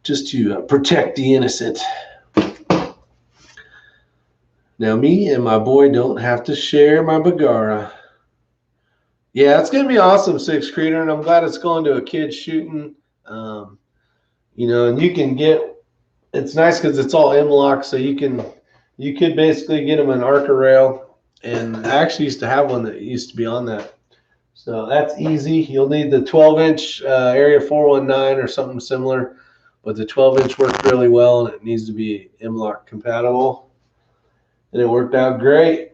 Speaker 1: just to protect the innocent. Now me and my boy don't have to share my Bagara. Yeah, it's going to be awesome, Six Creator, and I'm glad it's going to a kid shooting. And you can it's nice because it's all M-LOK, so you could basically get them an Arca rail. And I actually used to have one that used to be on that. So that's easy. You'll need the 12-inch Area 419 or something similar, but the 12-inch worked really well, and it needs to be M-LOK compatible. And it worked out great.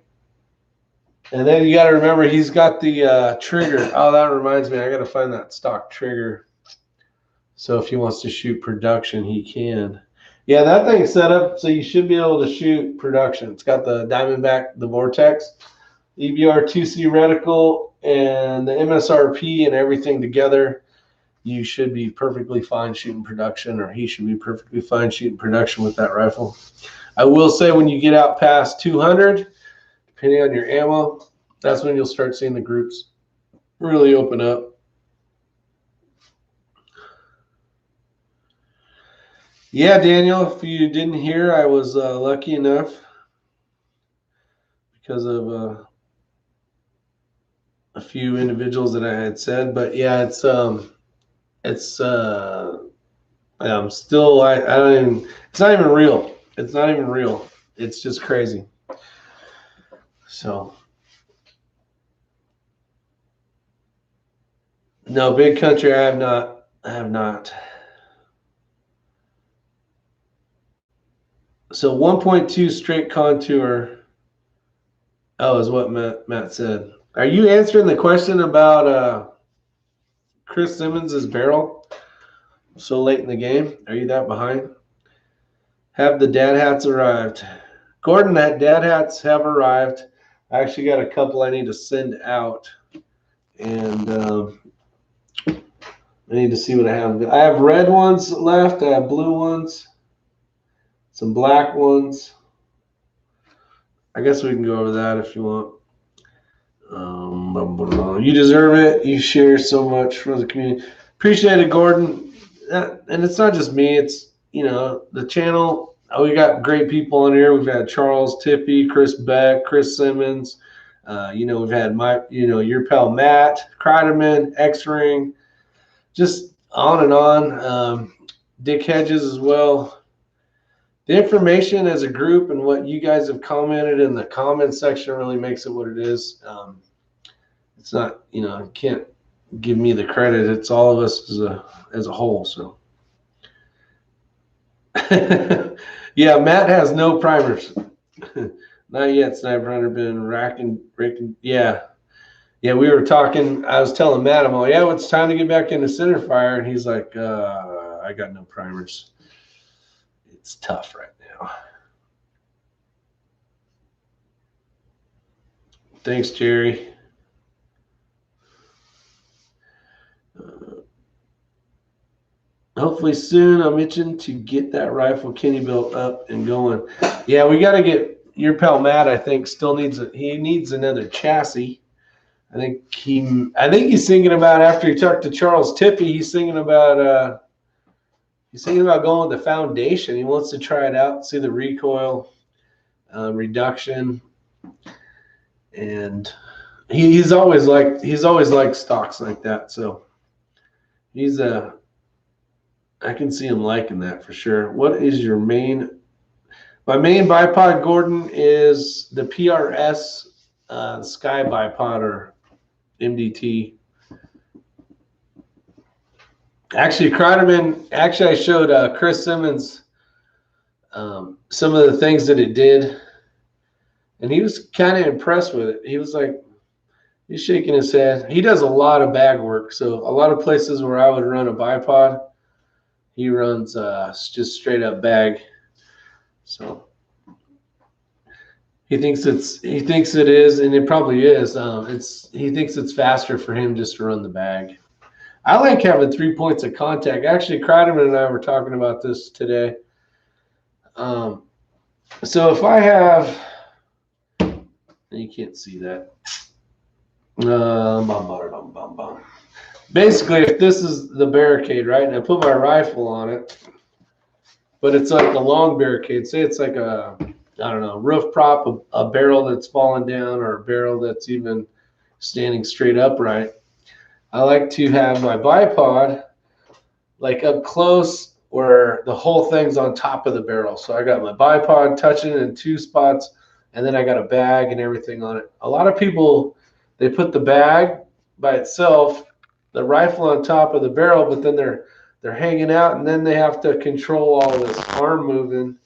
Speaker 1: And then you got to remember, he's got the trigger. Oh, that reminds me. I got to find that stock trigger. So if he wants to shoot production, he can. Yeah, that thing's set up so you should be able to shoot production. It's got the Diamondback, the Vortex, EBR 2C reticle, and the MSRP and everything together. You should be perfectly fine shooting production, or he should be perfectly fine shooting production with that rifle. I will say when you get out past 200, depending on your ammo, that's when you'll start seeing the groups really open up. Yeah, Daniel, if you didn't hear, I was lucky enough because of a few individuals that I had said, but yeah, it's I'm still I don't even, it's not even real. It's not even real. It's just crazy. So no, big country I have not. I have not. So 1.2 straight contour. Oh, is what Matt said. Are you answering the question about Chris Simmons' barrel so late in the game? Are you that behind? Have the dad hats arrived? Gordon, that dad hats have arrived. I actually got a couple I need to send out, and I need to see what I have. I have red ones left. I have blue ones, some black ones. I guess we can go over that if you want. You deserve it. You share so much for the community. Appreciate it, Gordon. And it's not just me. It's, the channel. We got great people on here. We've had Charles Tippy, Chris Beck, Chris Simmons. We've had your pal Matt, Kreiderman, X-Ring, just on and on. Dick Hedges as well. The information as a group and what you guys have commented in the comment section really makes it what it is. It's not, can't give me the credit. It's all of us as a whole. So, yeah, Matt has no primers. Not yet. Sniper Hunter been racking. Yeah. Yeah, we were talking. I was telling Matt, I'm like, yeah, it's time to get back into center fire. And he's like, I got no primers. It's tough right now. Thanks, Jerry. Hopefully soon. I'm itching to get that rifle Kenny built up and going. Yeah, we got to get your pal Matt. I think still needs another chassis. I think he's thinking about, after he talked to Charles Tippy, he's thinking about going with the foundation. He wants to try it out, see the recoil reduction, and he's always liked stocks like that. So he's I can see him liking that for sure. What is your main? My main bipod, Gordon, is the PRS Sky bipod, or MDT. Actually, Kreiderman, I showed Chris Simmons some of the things that it did, and he was kind of impressed with it. He was like, he's shaking his head. He does a lot of bag work, so a lot of places where I would run a bipod, he runs just straight up bag. So he thinks it is, and it probably is. He thinks it's faster for him just to run the bag. I like having 3 points of contact. Actually, Kreiderman and I were talking about this today. So if I have, you can't see that. Basically, if this is the barricade, right, and I put my rifle on it, but it's like a long barricade. Say it's like a, I don't know, roof prop, a barrel that's fallen down, or a barrel that's even standing straight upright. I like to have my bipod like up close where the whole thing's on top of the barrel. So I got my bipod touching in 2 spots, and then I got a bag and everything on it. A lot of people, they put the bag by itself, the rifle on top of the barrel, but then they're hanging out, and then they have to control all this arm moving.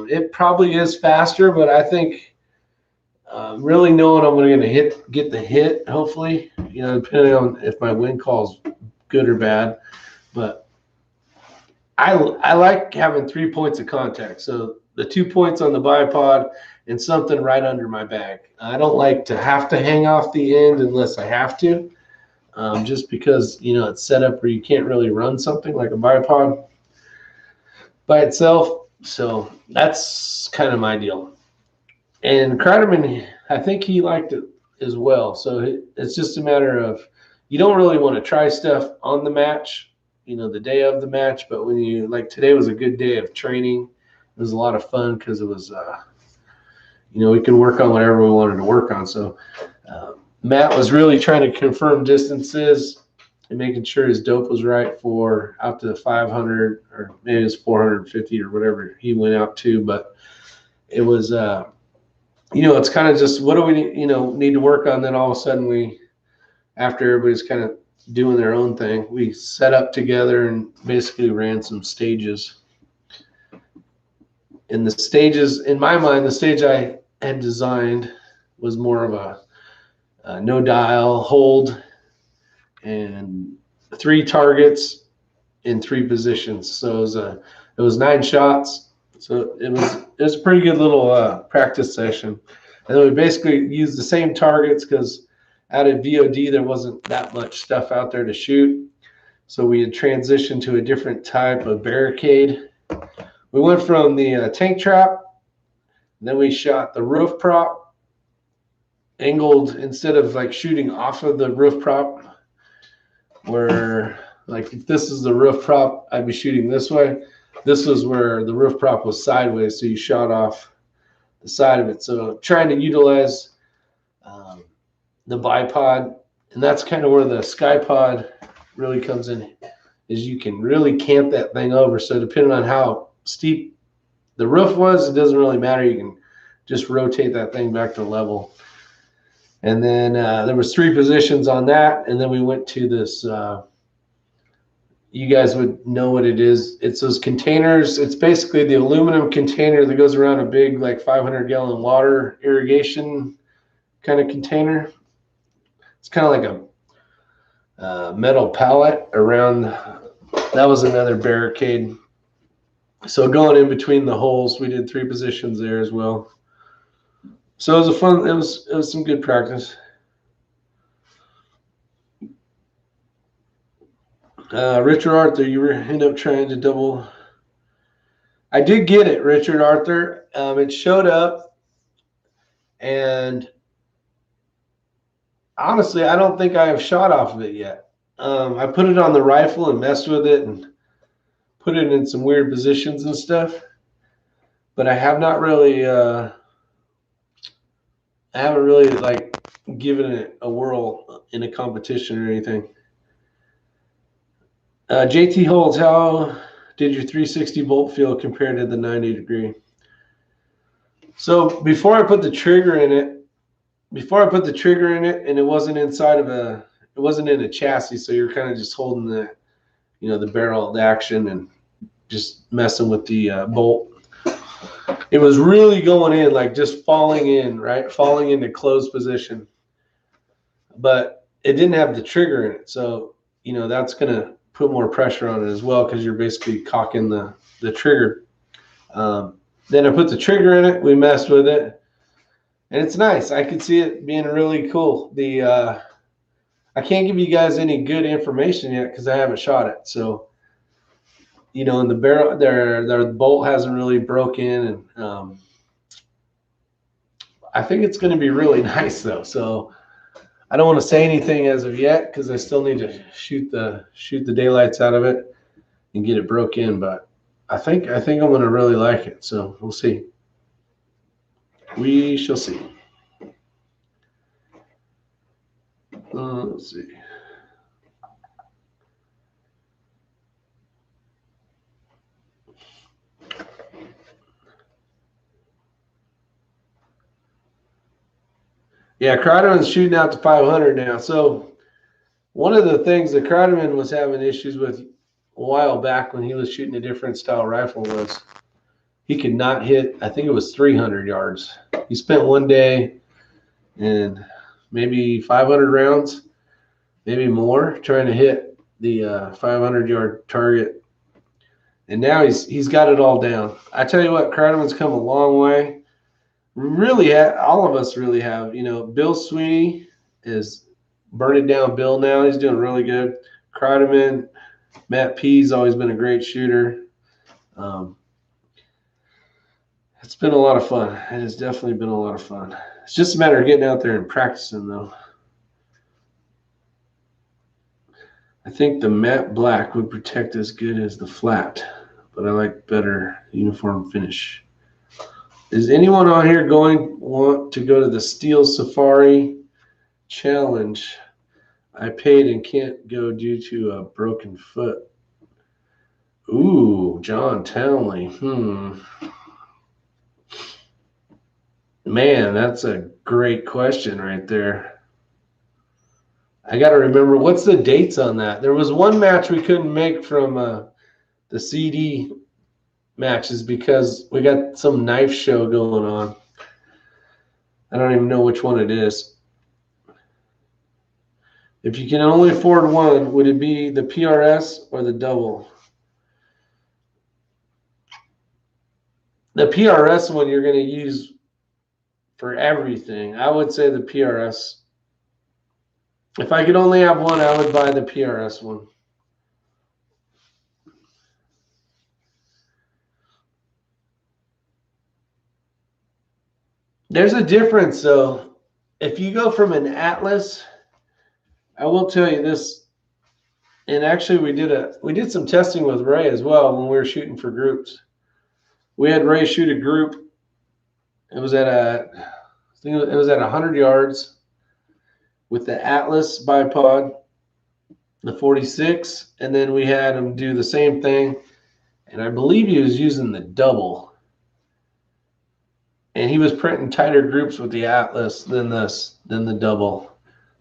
Speaker 1: It probably is faster, but I think really knowing I'm going to get the hit, hopefully, depending on if my wind call's good or bad. But I like having 3 points of contact. So the 2 points on the bipod and something right under my bag. I don't like to have to hang off the end unless I have to, just because, it's set up where you can't really run something like a bipod by itself. So that's kind of my deal. And Kreiderman, I think he liked it as well. So it's just a matter of, you don't really want to try stuff on the match, the day of the match, but when you, like, today was a good day of training. It was a lot of fun because it was, we could work on whatever we wanted to work on. So Matt was really trying to confirm distances and making sure his dope was right for out to 500, or maybe it was 450 or whatever he went out to. But it was, it's kind of just, what do we need to work on? Then all of a sudden after everybody's kind of doing their own thing, we set up together and basically ran some stages. And the stages, in my mind, the stage I had designed was more of a no dial hold and 3 targets in 3 positions. So it was 9 shots. So it was a pretty good little practice session. And then we basically used the same targets because out at VOD there wasn't that much stuff out there to shoot. So we had transitioned to a different type of barricade. We went from the tank trap, then we shot the roof prop, angled, instead of like shooting off of the roof prop, where, like, if this is the roof prop, I'd be shooting this way. This was where the roof prop was sideways, so you shot off the side of it. So trying to utilize the bipod, and that's kind of where the SkyPod really comes in, is you can really camp that thing over. So depending on how steep the roof was, it doesn't really matter. You can just rotate that thing back to level. And then there was 3 positions on that, and then we went to this, you guys would know what it is. It's those containers. It's basically the aluminum container that goes around a big, like, 500-gallon water irrigation kind of container. It's kind of like a metal pallet around. That was another barricade. So going in between the holes, we did 3 positions there as well. So it was it was some good practice. Richard Arthur, you were end up trying to double. I did get it, Richard Arthur. It showed up, and honestly, I don't think I have shot off of it yet. I put it on the rifle and messed with it and put it in some weird positions and stuff, but I have not really, I haven't really, like, given it a whirl in a competition or anything. JT Holds, how did your 360 bolt feel compared to the 90 degree? So before I put the trigger in it, and it wasn't inside of it wasn't in a chassis, so you're kind of just holding the, the barrel of action and just messing with the bolt. It was really going in, like, just falling in, right? Falling into closed position. But it didn't have the trigger in it, so, that's going to put more pressure on it as well, because you're basically cocking the trigger. Then I put the trigger in it. We messed with it, and it's nice. I could see it being really cool. I can't give you guys any good information yet because I haven't shot it. So, in the barrel, their bolt hasn't really broken, and I think it's going to be really nice though. So I don't want to say anything as of yet because I still need to shoot the daylights out of it and get it broke in. But I think I'm going to really like it. So we'll see. We shall see. Let's see. Yeah, Kreideman's shooting out to 500 now. So one of the things that Kreideman was having issues with a while back when he was shooting a different style rifle was he could not hit, I think it was 300 yards. He spent one day and maybe 500 rounds, maybe more, trying to hit the 500-yard target. And now he's got it all down. I tell you what, Kreideman's come a long way. Really, all of us really have. Bill Sweeney is burning down Bill now. He's doing really good. Kreideman, Matt P's always been a great shooter. It's been a lot of fun. It has definitely been a lot of fun. It's just a matter of getting out there and practicing, though. I think the matte black would protect as good as the flat, but I like better uniform finish. Is anyone on here want to go to the Steel Safari Challenge? I paid and can't go due to a broken foot. Ooh, John Townley. Man, that's a great question right there. I got to remember, what's the dates on that? There was one match we couldn't make from the CD matches because we got some knife show going on. I don't even know which one it is. If you can only afford one, would it be the PRS or the double? The PRS one you're going to use for everything. I would say the PRS. If I could only have one, I would buy the PRS one. There's a difference, though. If you go from an Atlas, I will tell you this, and actually we did some testing with Ray as well when we were shooting for groups. We had Ray shoot a group. It was at I think it was at 100 yards with the Atlas bipod, the 46, and then we had him do the same thing, and I believe he was using the double. And he was printing tighter groups with the Atlas than the double.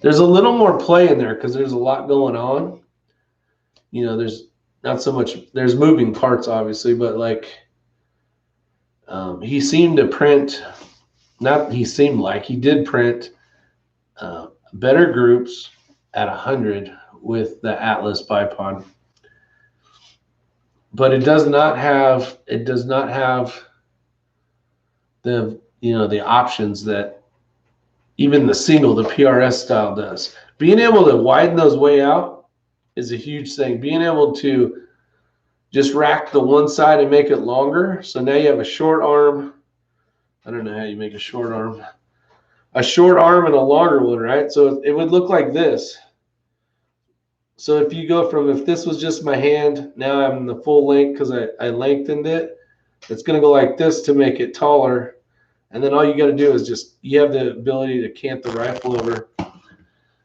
Speaker 1: There's a little more play in there because there's a lot going on. You know, there's not so much, there's moving parts obviously, but like he seemed to print, he did print better groups at 100 with the Atlas bipod. But it does not have the options that even the single, the PRS style does. Being able to widen those way out is a huge thing. Being able to just rack the one side and make it longer. So now you have a short arm. I don't know how you make a short arm. A short arm and a longer one, right? So it would look like this. So if you go from, if this was just my hand, now I'm the full length because I lengthened it. It's going to go like this to make it taller. And then all you got to do is you have the ability to cant the rifle over,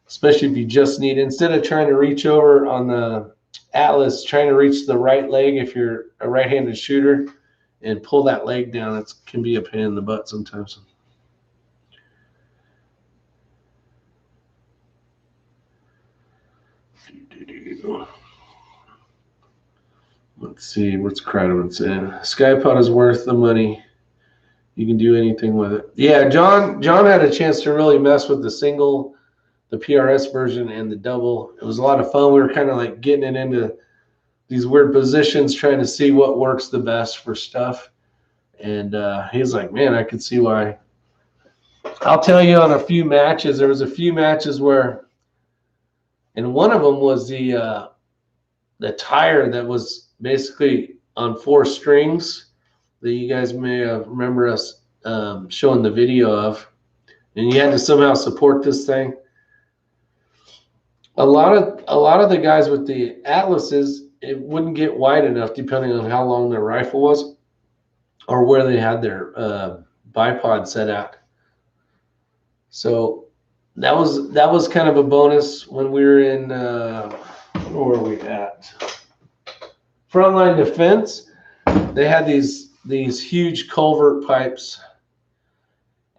Speaker 1: especially if you just need, instead of trying to reach over on the Atlas, trying to reach the right leg if you're a right-handed shooter and pull that leg down. It can be a pain in the butt sometimes. Let's see, what's Cradman saying? Skypod is worth the money. You can do anything with it. Yeah, John had a chance to really mess with the single, the PRS version, and the double. It was a lot of fun. We were kind of like getting it into these weird positions, trying to see what works the best for stuff. And he's like, man, I could see why. I'll tell you, on a few matches, there was a few matches where, and one of them was the tire that was basically on 4 strings that you guys may remember us showing the video of, and you had to somehow support this thing. A lot of the guys with the Atlases, it wouldn't get wide enough depending on how long their rifle was or where they had their bipod set at. So that was kind of a bonus when we were in where were we at? Frontline Defense. They had these huge culvert pipes,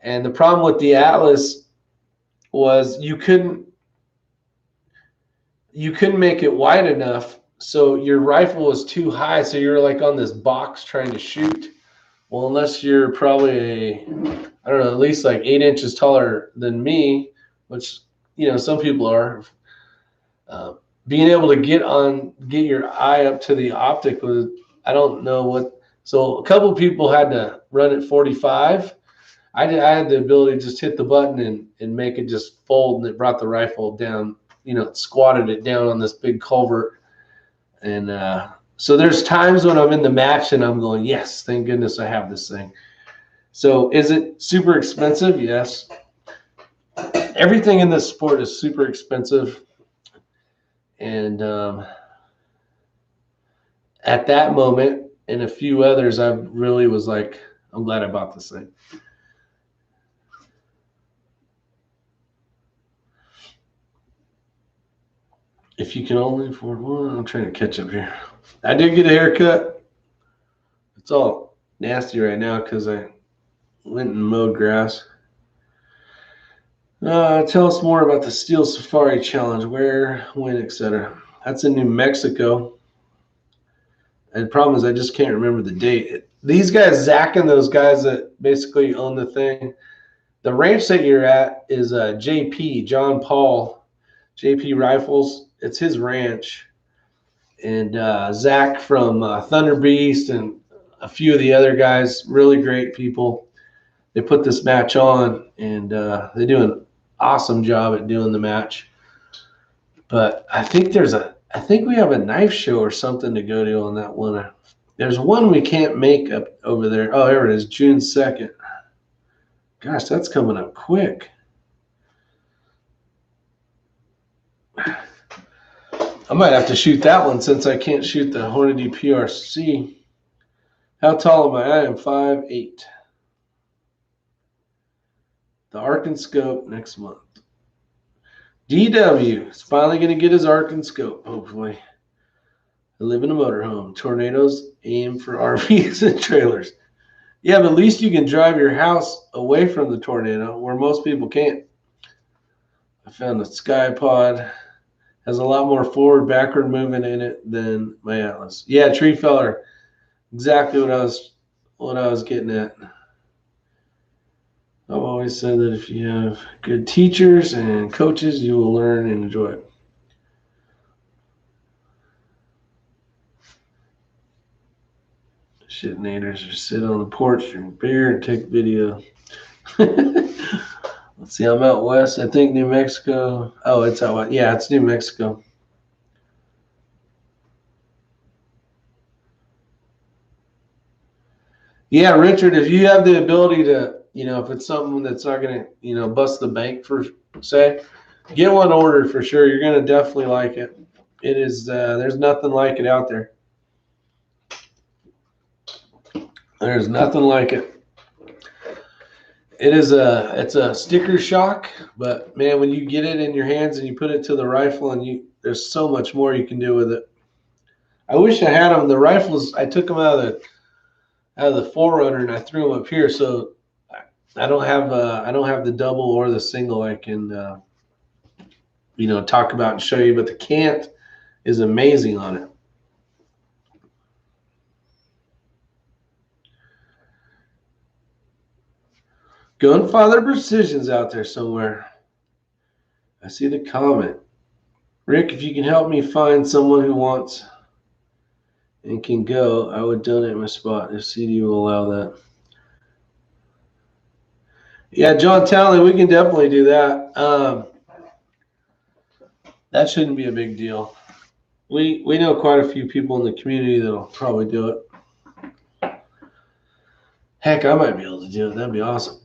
Speaker 1: and the problem with the Atlas was you couldn't make it wide enough, so your rifle was too high, so you're like on this box trying to shoot. Well, unless you're probably I don't know, at least like 8 inches taller than me, which, you know, some people are, being able to get your eye up to the optic was, I don't know what. So a couple of people had to run at 45. I had the ability to just hit the button and make it just fold, and it brought the rifle down, you know, it squatted it down on this big culvert. And so there's times when I'm in the match and I'm going, yes, thank goodness I have this thing. So is it super expensive? Yes. Everything in this sport is super expensive. And at that moment and a few others, I really was like, I'm glad I bought this thing. If you can only afford one, I'm trying to catch up here. I did get a haircut. It's all nasty right now because I went and mowed grass. Tell us more about the Steel Safari Challenge. Where, when, etc. That's in New Mexico. And the problem is I just can't remember the date. These guys, Zach and those guys that basically own the thing, the ranch that you're at is JP, John Paul, JP Rifles. It's his ranch. And Zach from Thunder Beast and a few of the other guys, really great people. They put this match on, and they do an awesome job at doing the match. But I think we have a knife show or something to go to on that one. There's one we can't make up over there. Oh, there it is, June 2nd. Gosh, that's coming up quick. I might have to shoot that one since I can't shoot the Hornady PRC. How tall am I? I am 5'8". The Arc and Scope next month. DW is finally going to get his Arc and Scope, hopefully. I live in a motorhome. Tornadoes aim for RVs and trailers. Yeah, but at least you can drive your house away from the tornado, where most people can't. I found the SkyPod. Has a lot more forward, backward movement in it than my Atlas. Yeah, Tree Feller. Exactly what I was getting at. I've always said that if you have good teachers and coaches, you will learn and enjoy it. Shitnators are sit on the porch, drink beer, and take video. Let's see, I'm out west. I think New Mexico. Oh, it's out west. Yeah, it's New Mexico. Yeah, Richard, if you have the ability to, if it's something that's not going to, bust the bank for say, get one ordered for sure. You're going to definitely like it. It is, there's nothing like it out there. There's nothing like it. It's a sticker shock, but man, when you get it in your hands and you put it to the rifle and there's so much more you can do with it. I wish I had them. The rifles, I took them out of the Forerunner and I threw them up here, so I don't have the double or the single I can talk about and show you, but the cant is amazing on it. Gunfather Precision's out there somewhere. I see the comment. Rick, if you can help me find someone who wants and can go, I would donate my spot if CD will allow that. Yeah, John Townley, we can definitely do that. That shouldn't be a big deal. We know quite a few people in the community that'll probably do it. Heck, I might be able to do it. That'd be awesome.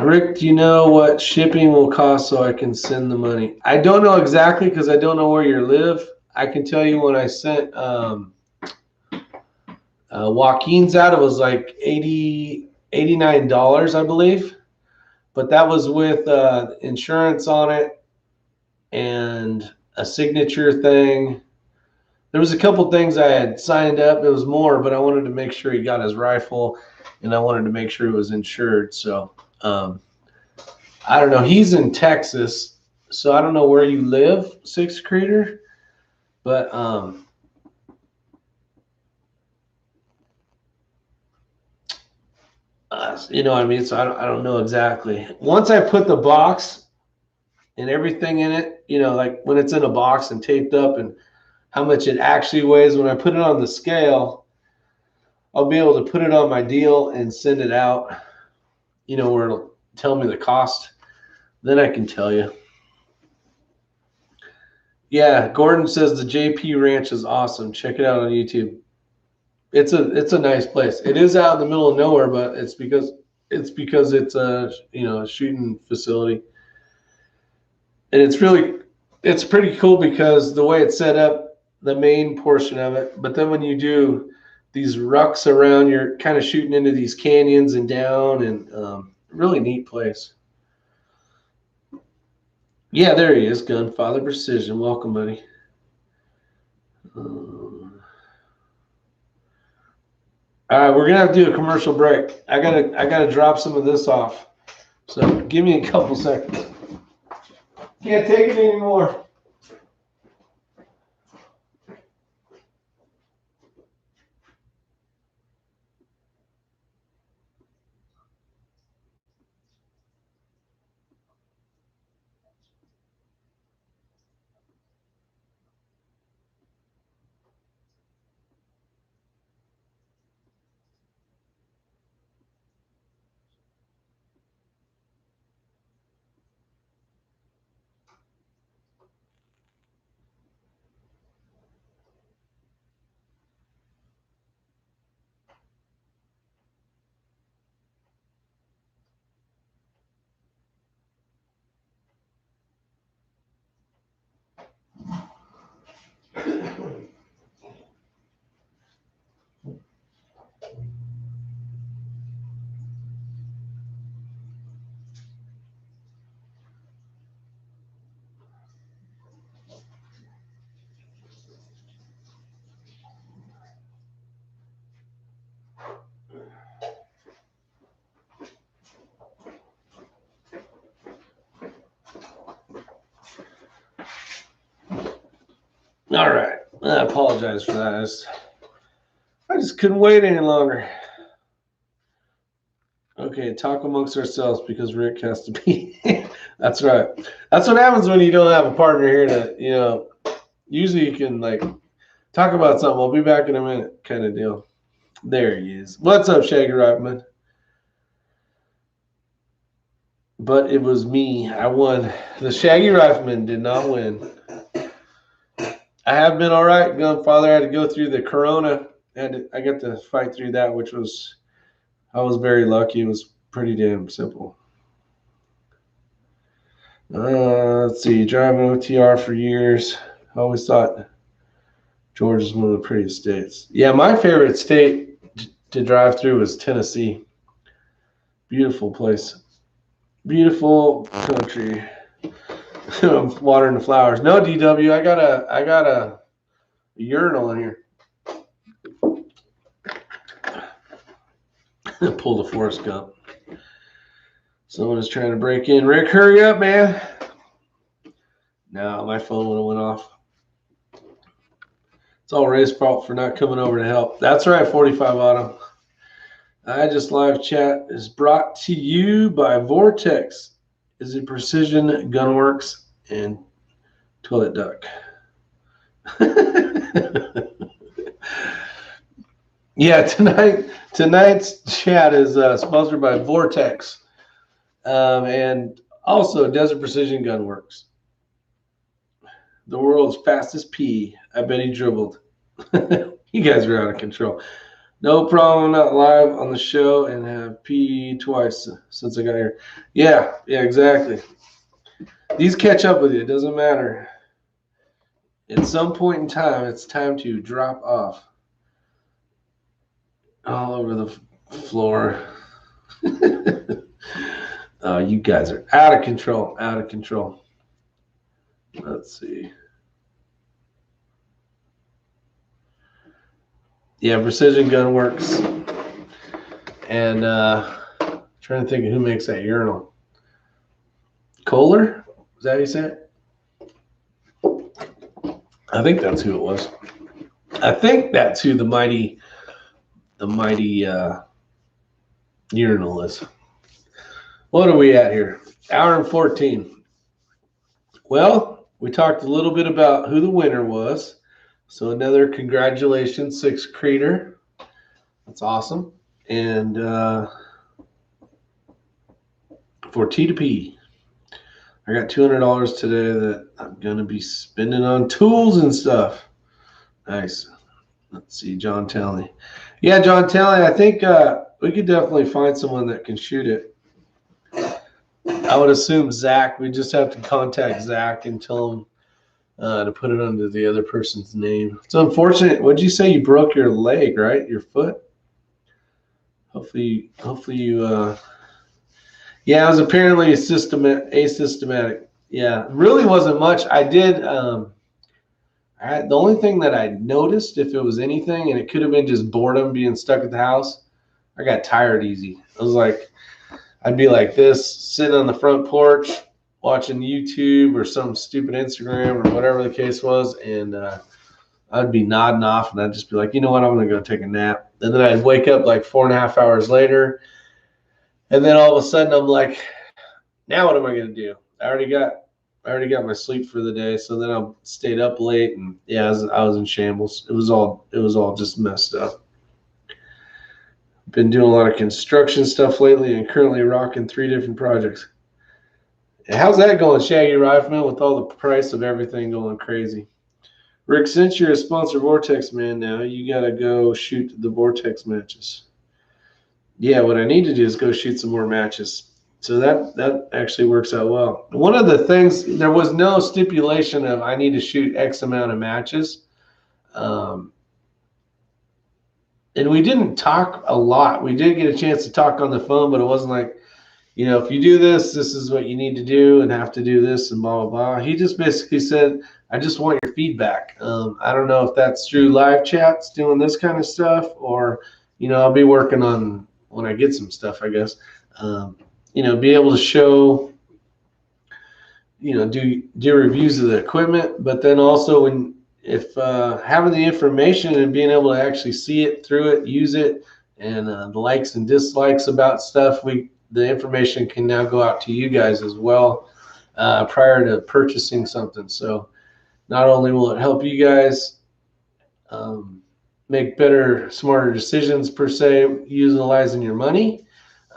Speaker 1: Rick, do you know what shipping will cost so I can send the money? I don't know exactly because I don't know where you live. I can tell you when I sent Joaquin's out, it was like $89, I believe. But that was with insurance on it and a signature thing. There was a couple things I had signed up. It was more, but I wanted to make sure he got his rifle, and I wanted to make sure it was insured. So I don't know. He's in Texas, so I don't know where you live, Sixth Creator, but you know what I mean? So I don't know exactly. Once I put the box and everything in it, like when it's in a box and taped up and how much it actually weighs, when I put it on the scale, I'll be able to put it on my deal and send it out, where it'll tell me the cost. Then I can tell you. Yeah, Gordon says the JP Ranch is awesome. Check it out on YouTube. It's a nice place. It is out in the middle of nowhere, but it's because it's a shooting facility, and it's really it's pretty cool because the way it's set up, the main portion of it, but then when you do these rucks around, you're kind of shooting into these canyons and down, and really neat place. Yeah, there he is, Gunfather Precision. Welcome, buddy. All right, we're gonna have to do a commercial break. I gotta drop some of this off. So give me a couple seconds. Can't take it anymore. All right. I apologize for that. I just couldn't wait any longer. Okay, talk amongst ourselves because Rick has to be. That's right. That's what happens when you don't have a partner here to, usually you can like talk about something. I'll be back in a minute kind of deal. There he is. What's up, Shaggy Rockman? But it was me. I won. The Shaggy Rifleman did not win. I have been all right, Gunfather. I had to go through the corona, and I got to fight through that, which was, I was very lucky. It was pretty damn simple. Let's see. Driving OTR for years. I always thought Georgia is one of the prettiest states. Yeah, my favorite state to drive through was Tennessee. Beautiful place. Beautiful country. Watering the flowers. No, DW, I got a urinal in here. Pulled a Forrest Gump. Someone is trying to break in. Rick, hurry up, man. No, my phone would have went off. It's all Ray's fault for not coming over to help. That's right, 45 Auto. I Just Live Chat is brought to you by Vortex. Is it Precision Gunworks and Toilet Duck? Yeah, tonight's chat is sponsored by Vortex and also Desert Precision Gunworks. The world's fastest pea. I bet he dribbled. You guys are out of control. No problem, not live on the show and have pee twice since I got here. Yeah, exactly. These catch up with you. It doesn't matter. At some point in time, it's time to drop off. All over the floor. You guys are out of control. Out of control. Let's see. Yeah, Precision Gunworks. And trying to think of who makes that urinal. Kohler? Is that how you say it? I think that's who it was. I think that's who the mighty urinal is. What are we at here? Hour and 14. Well, we talked a little bit about who the winner was. So another congratulations, 6 Creator. That's awesome. And for T2P, I got $200 today that I'm going to be spending on tools and stuff. Nice. Let's see, John Talley. Yeah, John Talley, I think we could definitely find someone that can shoot it. I would assume Zach. We just have to contact Zach and tell him to put it under the other person's name. It's unfortunate. What'd you say? You broke your leg, right? Your foot? Hopefully you, yeah, it was apparently asystematic. Yeah, really wasn't much. I did, the only thing that I noticed, if it was anything, and it could have been just boredom being stuck at the house, I got tired easy. I was like, I'd be like this, sitting on the front porch, watching YouTube or some stupid Instagram or whatever the case was, and I'd be nodding off, and I'd just be like, you know what, I'm gonna go take a nap. And then I'd wake up like 4.5 hours later, and then all of a sudden I'm like, now what am I gonna do? I already got my sleep for the day, so then I stayed up late, and yeah, I was in shambles. It was all just messed up. Been doing a lot of construction stuff lately, and currently rocking 3 different projects. How's that going, Shaggy Rifleman, with all the price of everything going crazy? Rick, since you're a sponsor Vortex man now, you got to go shoot the Vortex matches. Yeah, what I need to do is go shoot some more matches. So that actually works out well. One of the things, there was no stipulation of I need to shoot X amount of matches. And we didn't talk a lot. We did get a chance to talk on the phone, but it wasn't like, you know, if you do this, this is what you need to do and have to do this and blah, blah, blah. He just basically said, I just want your feedback. I don't know if that's through live chats, doing this kind of stuff, or, you know, I'll be working on when I get some stuff, I guess. You know, be able to show, you know, do reviews of the equipment, but then also if having the information and being able to actually see it, through it, use it, and the likes and dislikes about stuff, the information can now go out to you guys as well prior to purchasing something. So not only will it help you guys make better, smarter decisions per se, utilizing your money,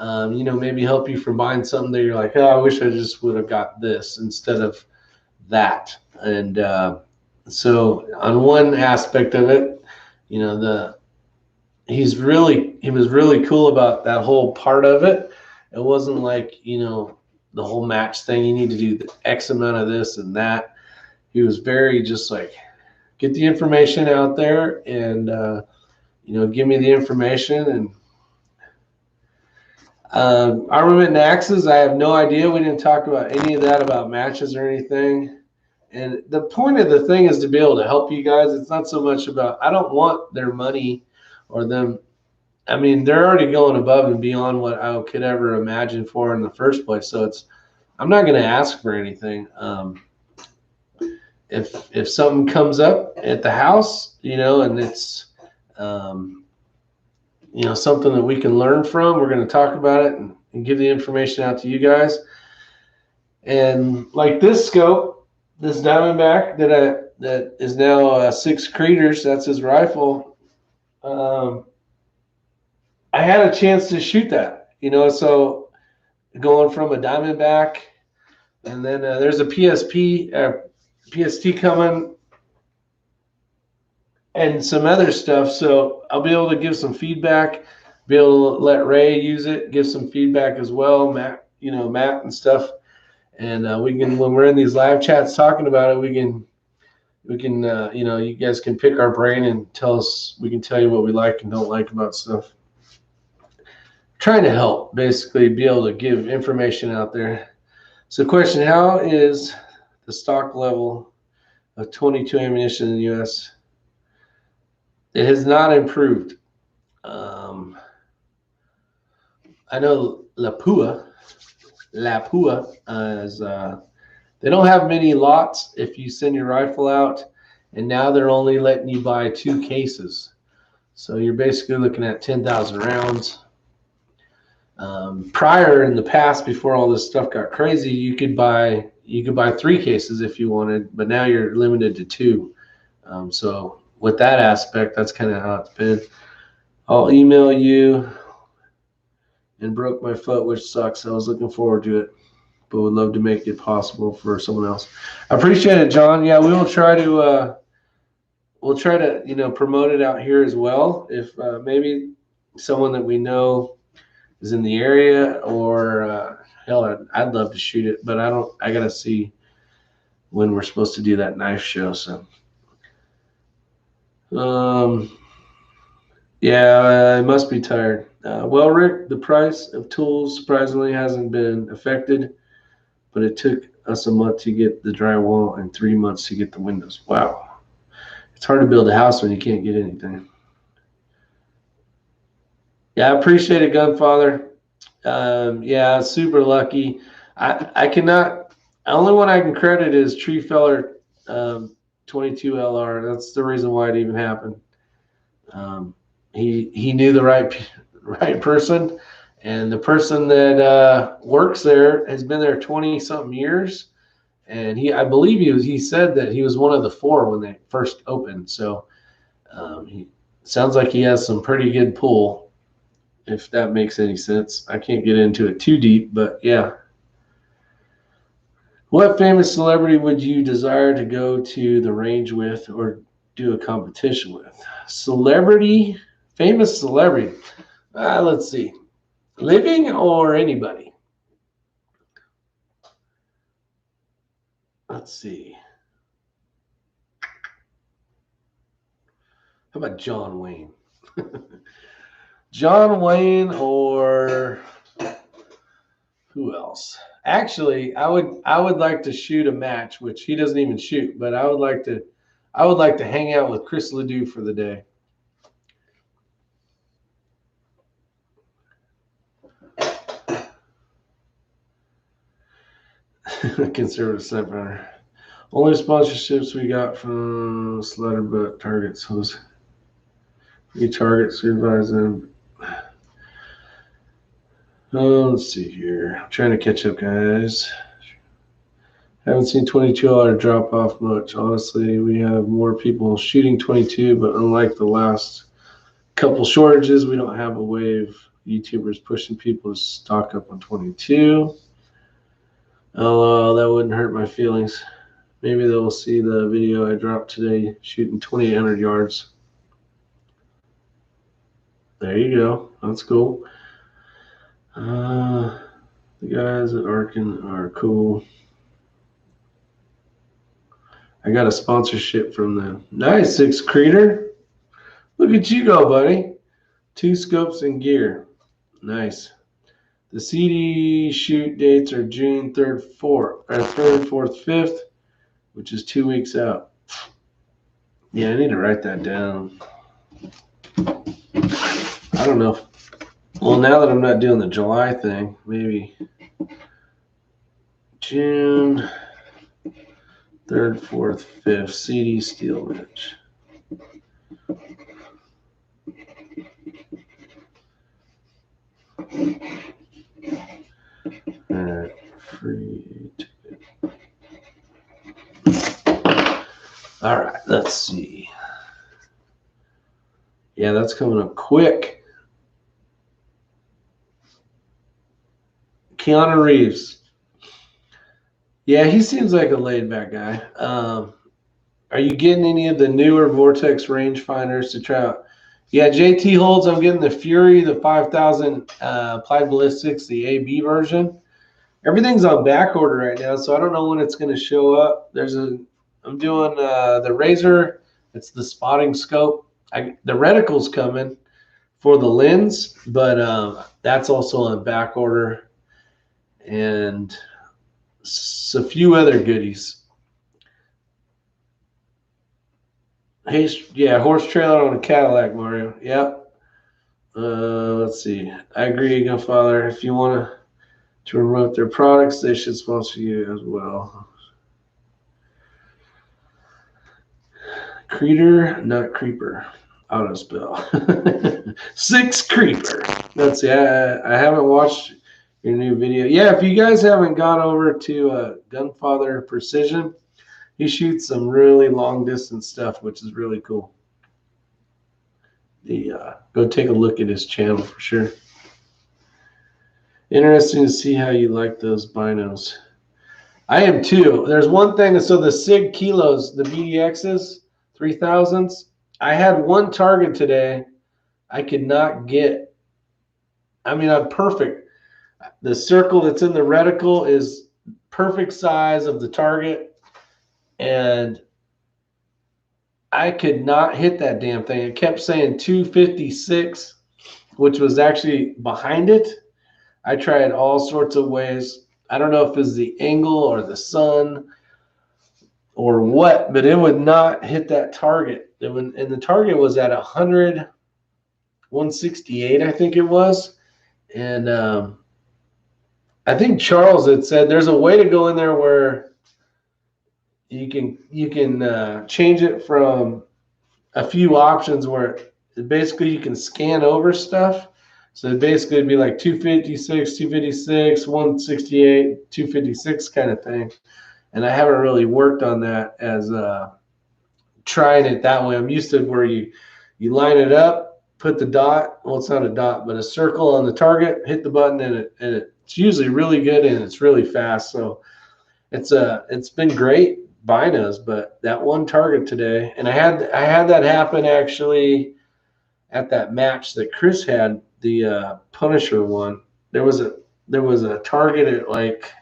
Speaker 1: you know, maybe help you from buying something that you're like, oh, I wish I just would have got this instead of that. And so on one aspect of it, you know, he was really cool about that whole part of it. It wasn't like, you know, the whole match thing, you need to do the X amount of this and that. He was very just like, get the information out there and, you know, give me the information. And armament and axes, I have no idea. We didn't talk about any of that about matches or anything. And the point of the thing is to be able to help you guys. It's not so much about, I don't want their money or them. I mean, they're already going above and beyond what I could ever imagine for in the first place. So I'm not going to ask for anything. If something comes up at the house, you know, and it's, you know, something that we can learn from, we're going to talk about it and give the information out to you guys. And like this scope, this Diamondback that is now 6 Creators, that's his rifle. I had a chance to shoot that, you know, so going from a Diamondback, and then there's a PST coming, and some other stuff. So I'll be able to give some feedback, be able to let Ray use it, give some feedback as well, Matt and stuff. And we can, when we're in these live chats talking about it, we can, you know, you guys can pick our brain and we can tell you what we like and don't like about stuff. Trying to help, basically, be able to give information out there. So question, how is the stock level of 22 ammunition in the U.S.? It has not improved. I know Lapua is, they don't have many lots if you send your rifle out, and now they're only letting you buy 2 cases. So you're basically looking at 10,000 rounds. Prior in the past, before all this stuff got crazy, you could buy 3 cases if you wanted, but now you're limited to 2. So with that aspect, that's kind of how it's been. I'll email you and broke my foot, which sucks. I was looking forward to it, but would love to make it possible for someone else. I appreciate it, John. Yeah, we will try to you know, promote it out here as well. If maybe someone that we know is in the area, or hell, I'd love to shoot it, but I gotta see when we're supposed to do that knife show. So, yeah, I must be tired. Well, Rick, the price of tools surprisingly hasn't been affected, but it took us a month to get the drywall and 3 months to get the windows. Wow. It's hard to build a house when you can't get anything. Yeah, I appreciate it, Gunfather. Yeah, super lucky. I cannot. The only one I can credit is Tree Feller 22 LR. That's the reason why it even happened. He knew the right person, and the person that works there has been there 20 something years. And I believe he said that he was one of the 4 when they first opened. So he sounds like he has some pretty good pull, if that makes any sense. I can't get into it too deep, but yeah. What famous celebrity would you desire to go to the range with or do a competition with? Famous celebrity. Let's see. Living or anybody? Let's see. How about John Wayne? John Wayne or who else? Actually, I would like to shoot a match, which he doesn't even shoot, but I would like to hang out with Chris Ledoux for the day. Conservative sniper hunter. Only sponsorships we got from Slaughterbutt Targets. We target supervise them. Oh, let's see here. I'm trying to catch up, guys. Haven't seen 22 drop off much. Honestly, we have more people shooting 22, but unlike the last couple shortages, we don't have a wave YouTubers pushing people to stock up on 22. Oh, that wouldn't hurt my feelings. Maybe they'll see the video I dropped today shooting 2,800 yards. There you go. That's cool. The guys at Arkin are cool. I got a sponsorship from them. Nice, 6 Creator. Look at you go, buddy. 2 scopes and gear. Nice. The CD shoot dates are June 3rd, 4th, 5th, which is 2 weeks out. Yeah, I need to write that down. I don't know. Well, now that I'm not doing the July thing, maybe June 3rd, 4th, 5th, CD steel match. Alright, free ticket. Alright, let's see. Yeah, that's coming up quick. Keanu Reeves. Yeah, he seems like a laid-back guy. Are you getting any of the newer Vortex rangefinders to try out? Yeah, JT holds. I'm getting the Fury, the 5,000 applied ballistics, the AB version. Everything's on back order right now, so I don't know when it's going to show up. I'm doing the Razor. It's the spotting scope. The reticle's coming for the lens, but that's also on back order, and a few other goodies. Hey, yeah, horse trailer on a Cadillac, Mario. Yep. Let's see. I agree, Gunfather. If you want to promote their products, they should sponsor you as well. Creeper, not creeper. Auto spell. 6 Creeper. Let's see. I haven't watched your new video. Yeah, if you guys haven't gone over to Gunfather Precision, he shoots some really long distance stuff, which is really cool. Go take a look at his channel for sure. Interesting to see how you like those binos. I am too. There's one thing. So the SIG kilos, the BDXs, 3000s. I had one target today. I could not get. I mean, I'm perfect. The circle that's in the reticle is perfect size of the target. and I could not hit that damn thing. It kept saying 256, which was actually behind it. I tried all sorts of ways. I don't know if it's the angle or the sun or what, but it would not hit that target. And the target was at 168, I think it was. And I think Charles had said there's a way to go in there where you can change it from a few options where basically you can scan over stuff. So basically it'd be like 256, 256, 168, 256 kind of thing. And I haven't really worked on that as trying it that way. I'm used to where you line it up, put the dot. Well, it's not a dot, but a circle on the target, hit the button, and it's usually really good and it's really fast. So it's been great binos, but that one target today, and I had that happen actually at that match that Chris had, the Punisher one. There was a target at like,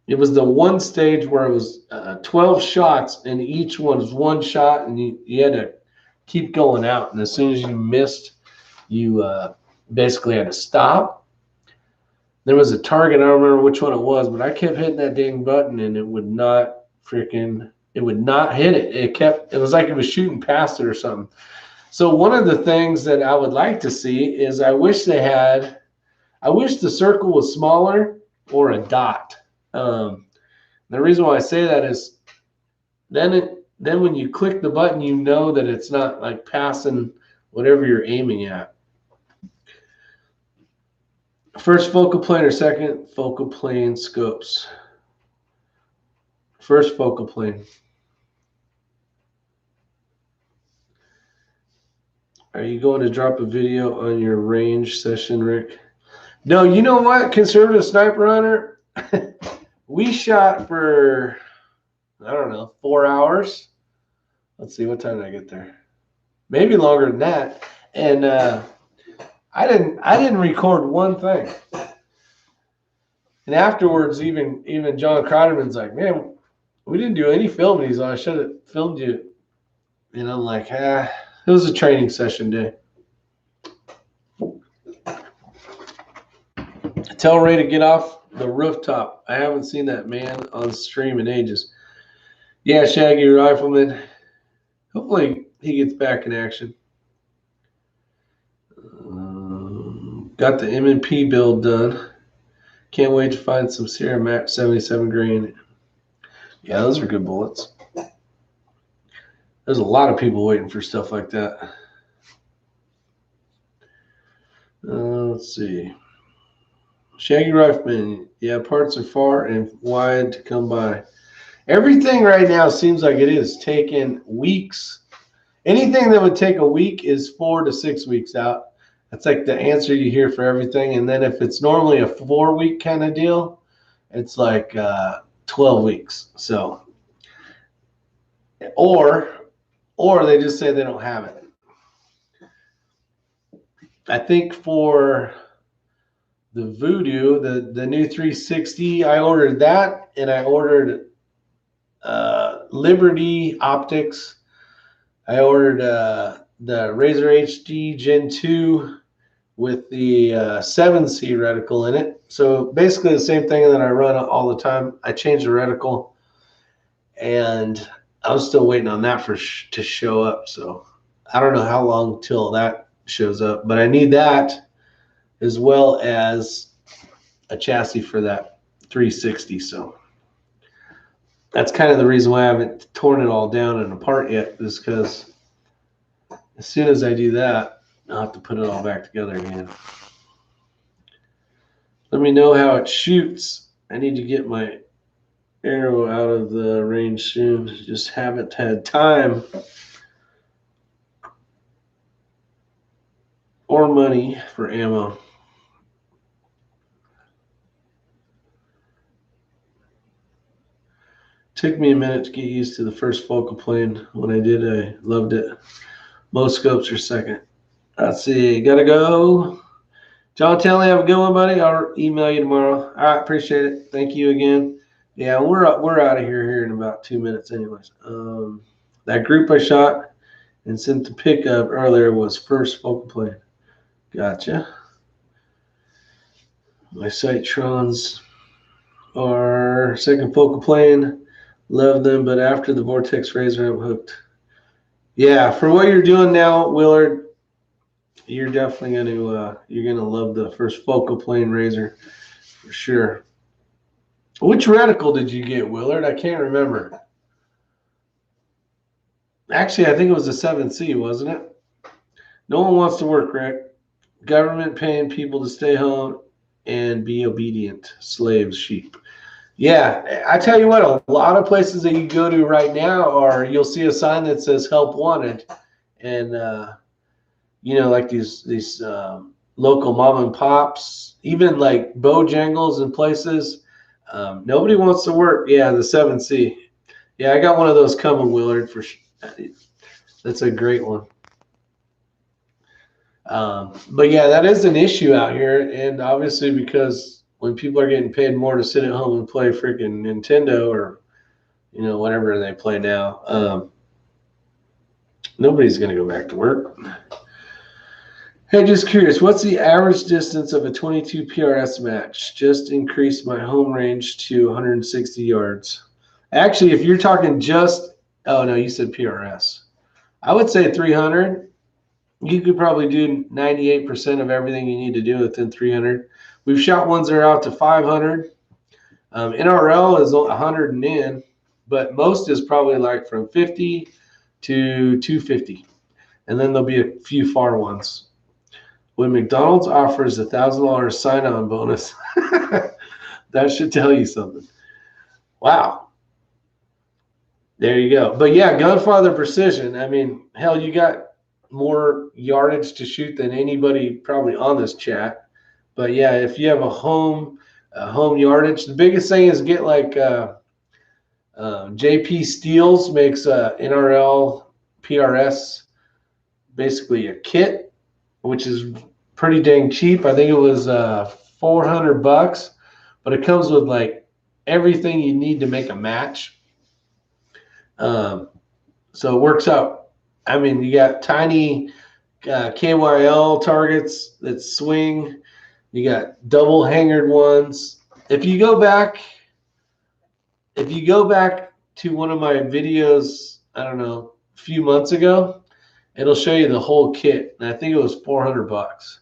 Speaker 1: it was the one stage where it was 12 shots and each one was one shot, and you had to keep going out, and as soon as you missed, you basically had to stop. There was a target, I don't remember which one it was, but I kept hitting that dang button and it would not hit it. It was like it was shooting past it or something. So one of the things that I would like to see is I wish the circle was smaller or a dot. The reason why I say that is then when you click the button, you know that it's not like passing whatever you're aiming at. First focal plane or second focal plane scopes? First focal plane. Are you going to drop a video on your range session, Rick? No, you know what, Conservative Sniper Hunter? We shot for, I don't know, 4 hours. Let's see, what time did I get there? Maybe longer than that. And I didn't record one thing. And afterwards, even John Kreiderman's like, man, we didn't do any filming. I should have filmed you. And I'm like, it was a training session day. Tell Ray to get off the rooftop. I haven't seen that man on stream in ages. Yeah, Shaggy Rifleman. Hopefully he gets back in action. Got the M&P build done. Can't wait to find some Sierra Max 77 grain. Yeah, those are good bullets. There's a lot of people waiting for stuff like that. Let's see. Shaggy Rifleman. Yeah, parts are far and wide to come by. Everything right now seems like it is taking weeks. Anything that would take a week is 4 to 6 weeks out. That's like the answer you hear for everything. And then if it's normally a 4-week kind of deal, it's like 12 weeks. So, or they just say they don't have it. I think for the Voodoo, the new 360, I ordered that, and I ordered Liberty Optics. I ordered the Razor HD Gen 2 with the 7C reticle in it. So basically the same thing that I run all the time. I changed the reticle, and I'm still waiting on that to show up. So I don't know how long till that shows up, but I need that as well as a chassis for that 360. So that's kind of the reason why I haven't torn it all down and apart yet, is because as soon as I do that, I'll have to put it all back together again. Let me know how it shoots. I need to get my arrow out of the range soon. Just haven't had time or money for ammo. Took me a minute to get used to the first focal plane. When I did, I loved it. Most scopes are second. Let's see, gotta go. John Telley, have a good one, buddy. I'll email you tomorrow. All right, appreciate it. Thank you again. Yeah, we're out of here in about 2 minutes, anyways. That group I shot and sent the pic of earlier was first focal plane. Gotcha. My Citrons are second focal plane. Love them, but after the Vortex Razor, I'm hooked. Yeah, for what you're doing now, Willard, you're definitely gonna love the first focal plane razor for sure. Which reticle did you get, Willard? I can't remember. Actually, I think it was a 7C, wasn't it? No one wants to work, Rick. Government paying people to stay home and be obedient slaves, sheep. Yeah, I tell you what, a lot of places that you go to right now you'll see a sign that says "Help Wanted," and like these local mom and pops, even like Bojangles and places. Nobody wants to work. Yeah, the 7C. Yeah, I got one of those coming, Willard. That's a great one. But yeah, that is an issue out here, and obviously because when people are getting paid more to sit at home and play freaking Nintendo or whatever they play now, nobody's going to go back to work. Hey, just curious, what's the average distance of a 22 PRS match? Just increased my home range to 160 yards. Actually, if you're talking oh no, you said PRS. I would say 300. You could probably do 98% of everything you need to do within 300. We've shot ones that are out to 500. NRL is 100 and in, but most is probably like from 50 to 250. And then there'll be a few far ones. When McDonald's offers $1,000 sign-on bonus, that should tell you something. Wow. There you go. But yeah, Gunfather Precision. I mean, hell, you got more yardage to shoot than anybody probably on this chat. But yeah, if you have a home yardage, the biggest thing is get like JP Steels makes NRL PRS basically a kit, which is pretty dang cheap. I think it was $400, but it comes with like everything you need to make a match. So it works out. I mean, you got tiny KYL targets that swing. You got double hangered ones. If you go back to one of my videos, I don't know, a few months ago, it'll show you the whole kit. And I think it was $400.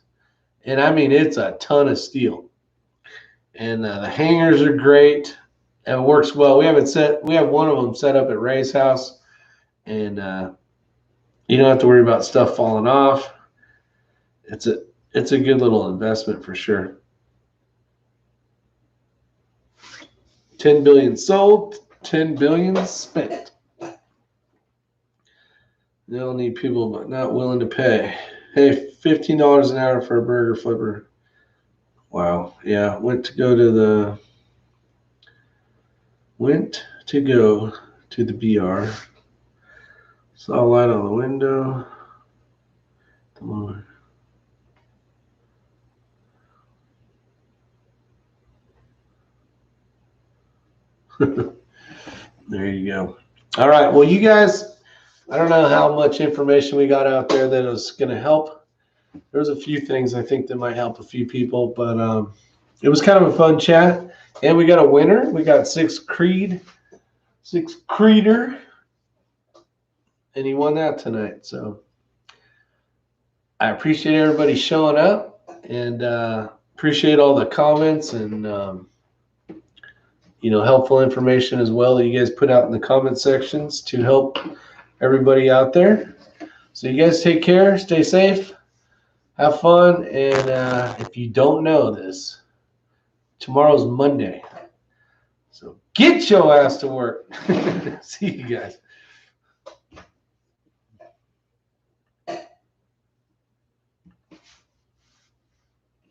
Speaker 1: And I mean, it's a ton of steel. And the hangers are great. And it works well. We have one of them set up at Ray's house. And you don't have to worry about stuff falling off. It's a good little investment for sure. 10 billion sold, 10 billion spent. They'll need people, but not willing to pay. Hey, $15 an hour for a burger flipper. Wow. Yeah, went to go to the BR. Saw a light on the window. Come on. There you go. All right. Well, you guys, I don't know how much information we got out there that is going to help. There's a few things I think that might help a few people, but it was kind of a fun chat. And we got a winner. We got 6 Creeder, and he won that tonight. So I appreciate everybody showing up, and appreciate all the comments and helpful information as well that you guys put out in the comment sections to help everybody out there. So you guys take care, stay safe, have fun, and if you don't know this, tomorrow's Monday. So get your ass to work. See you guys.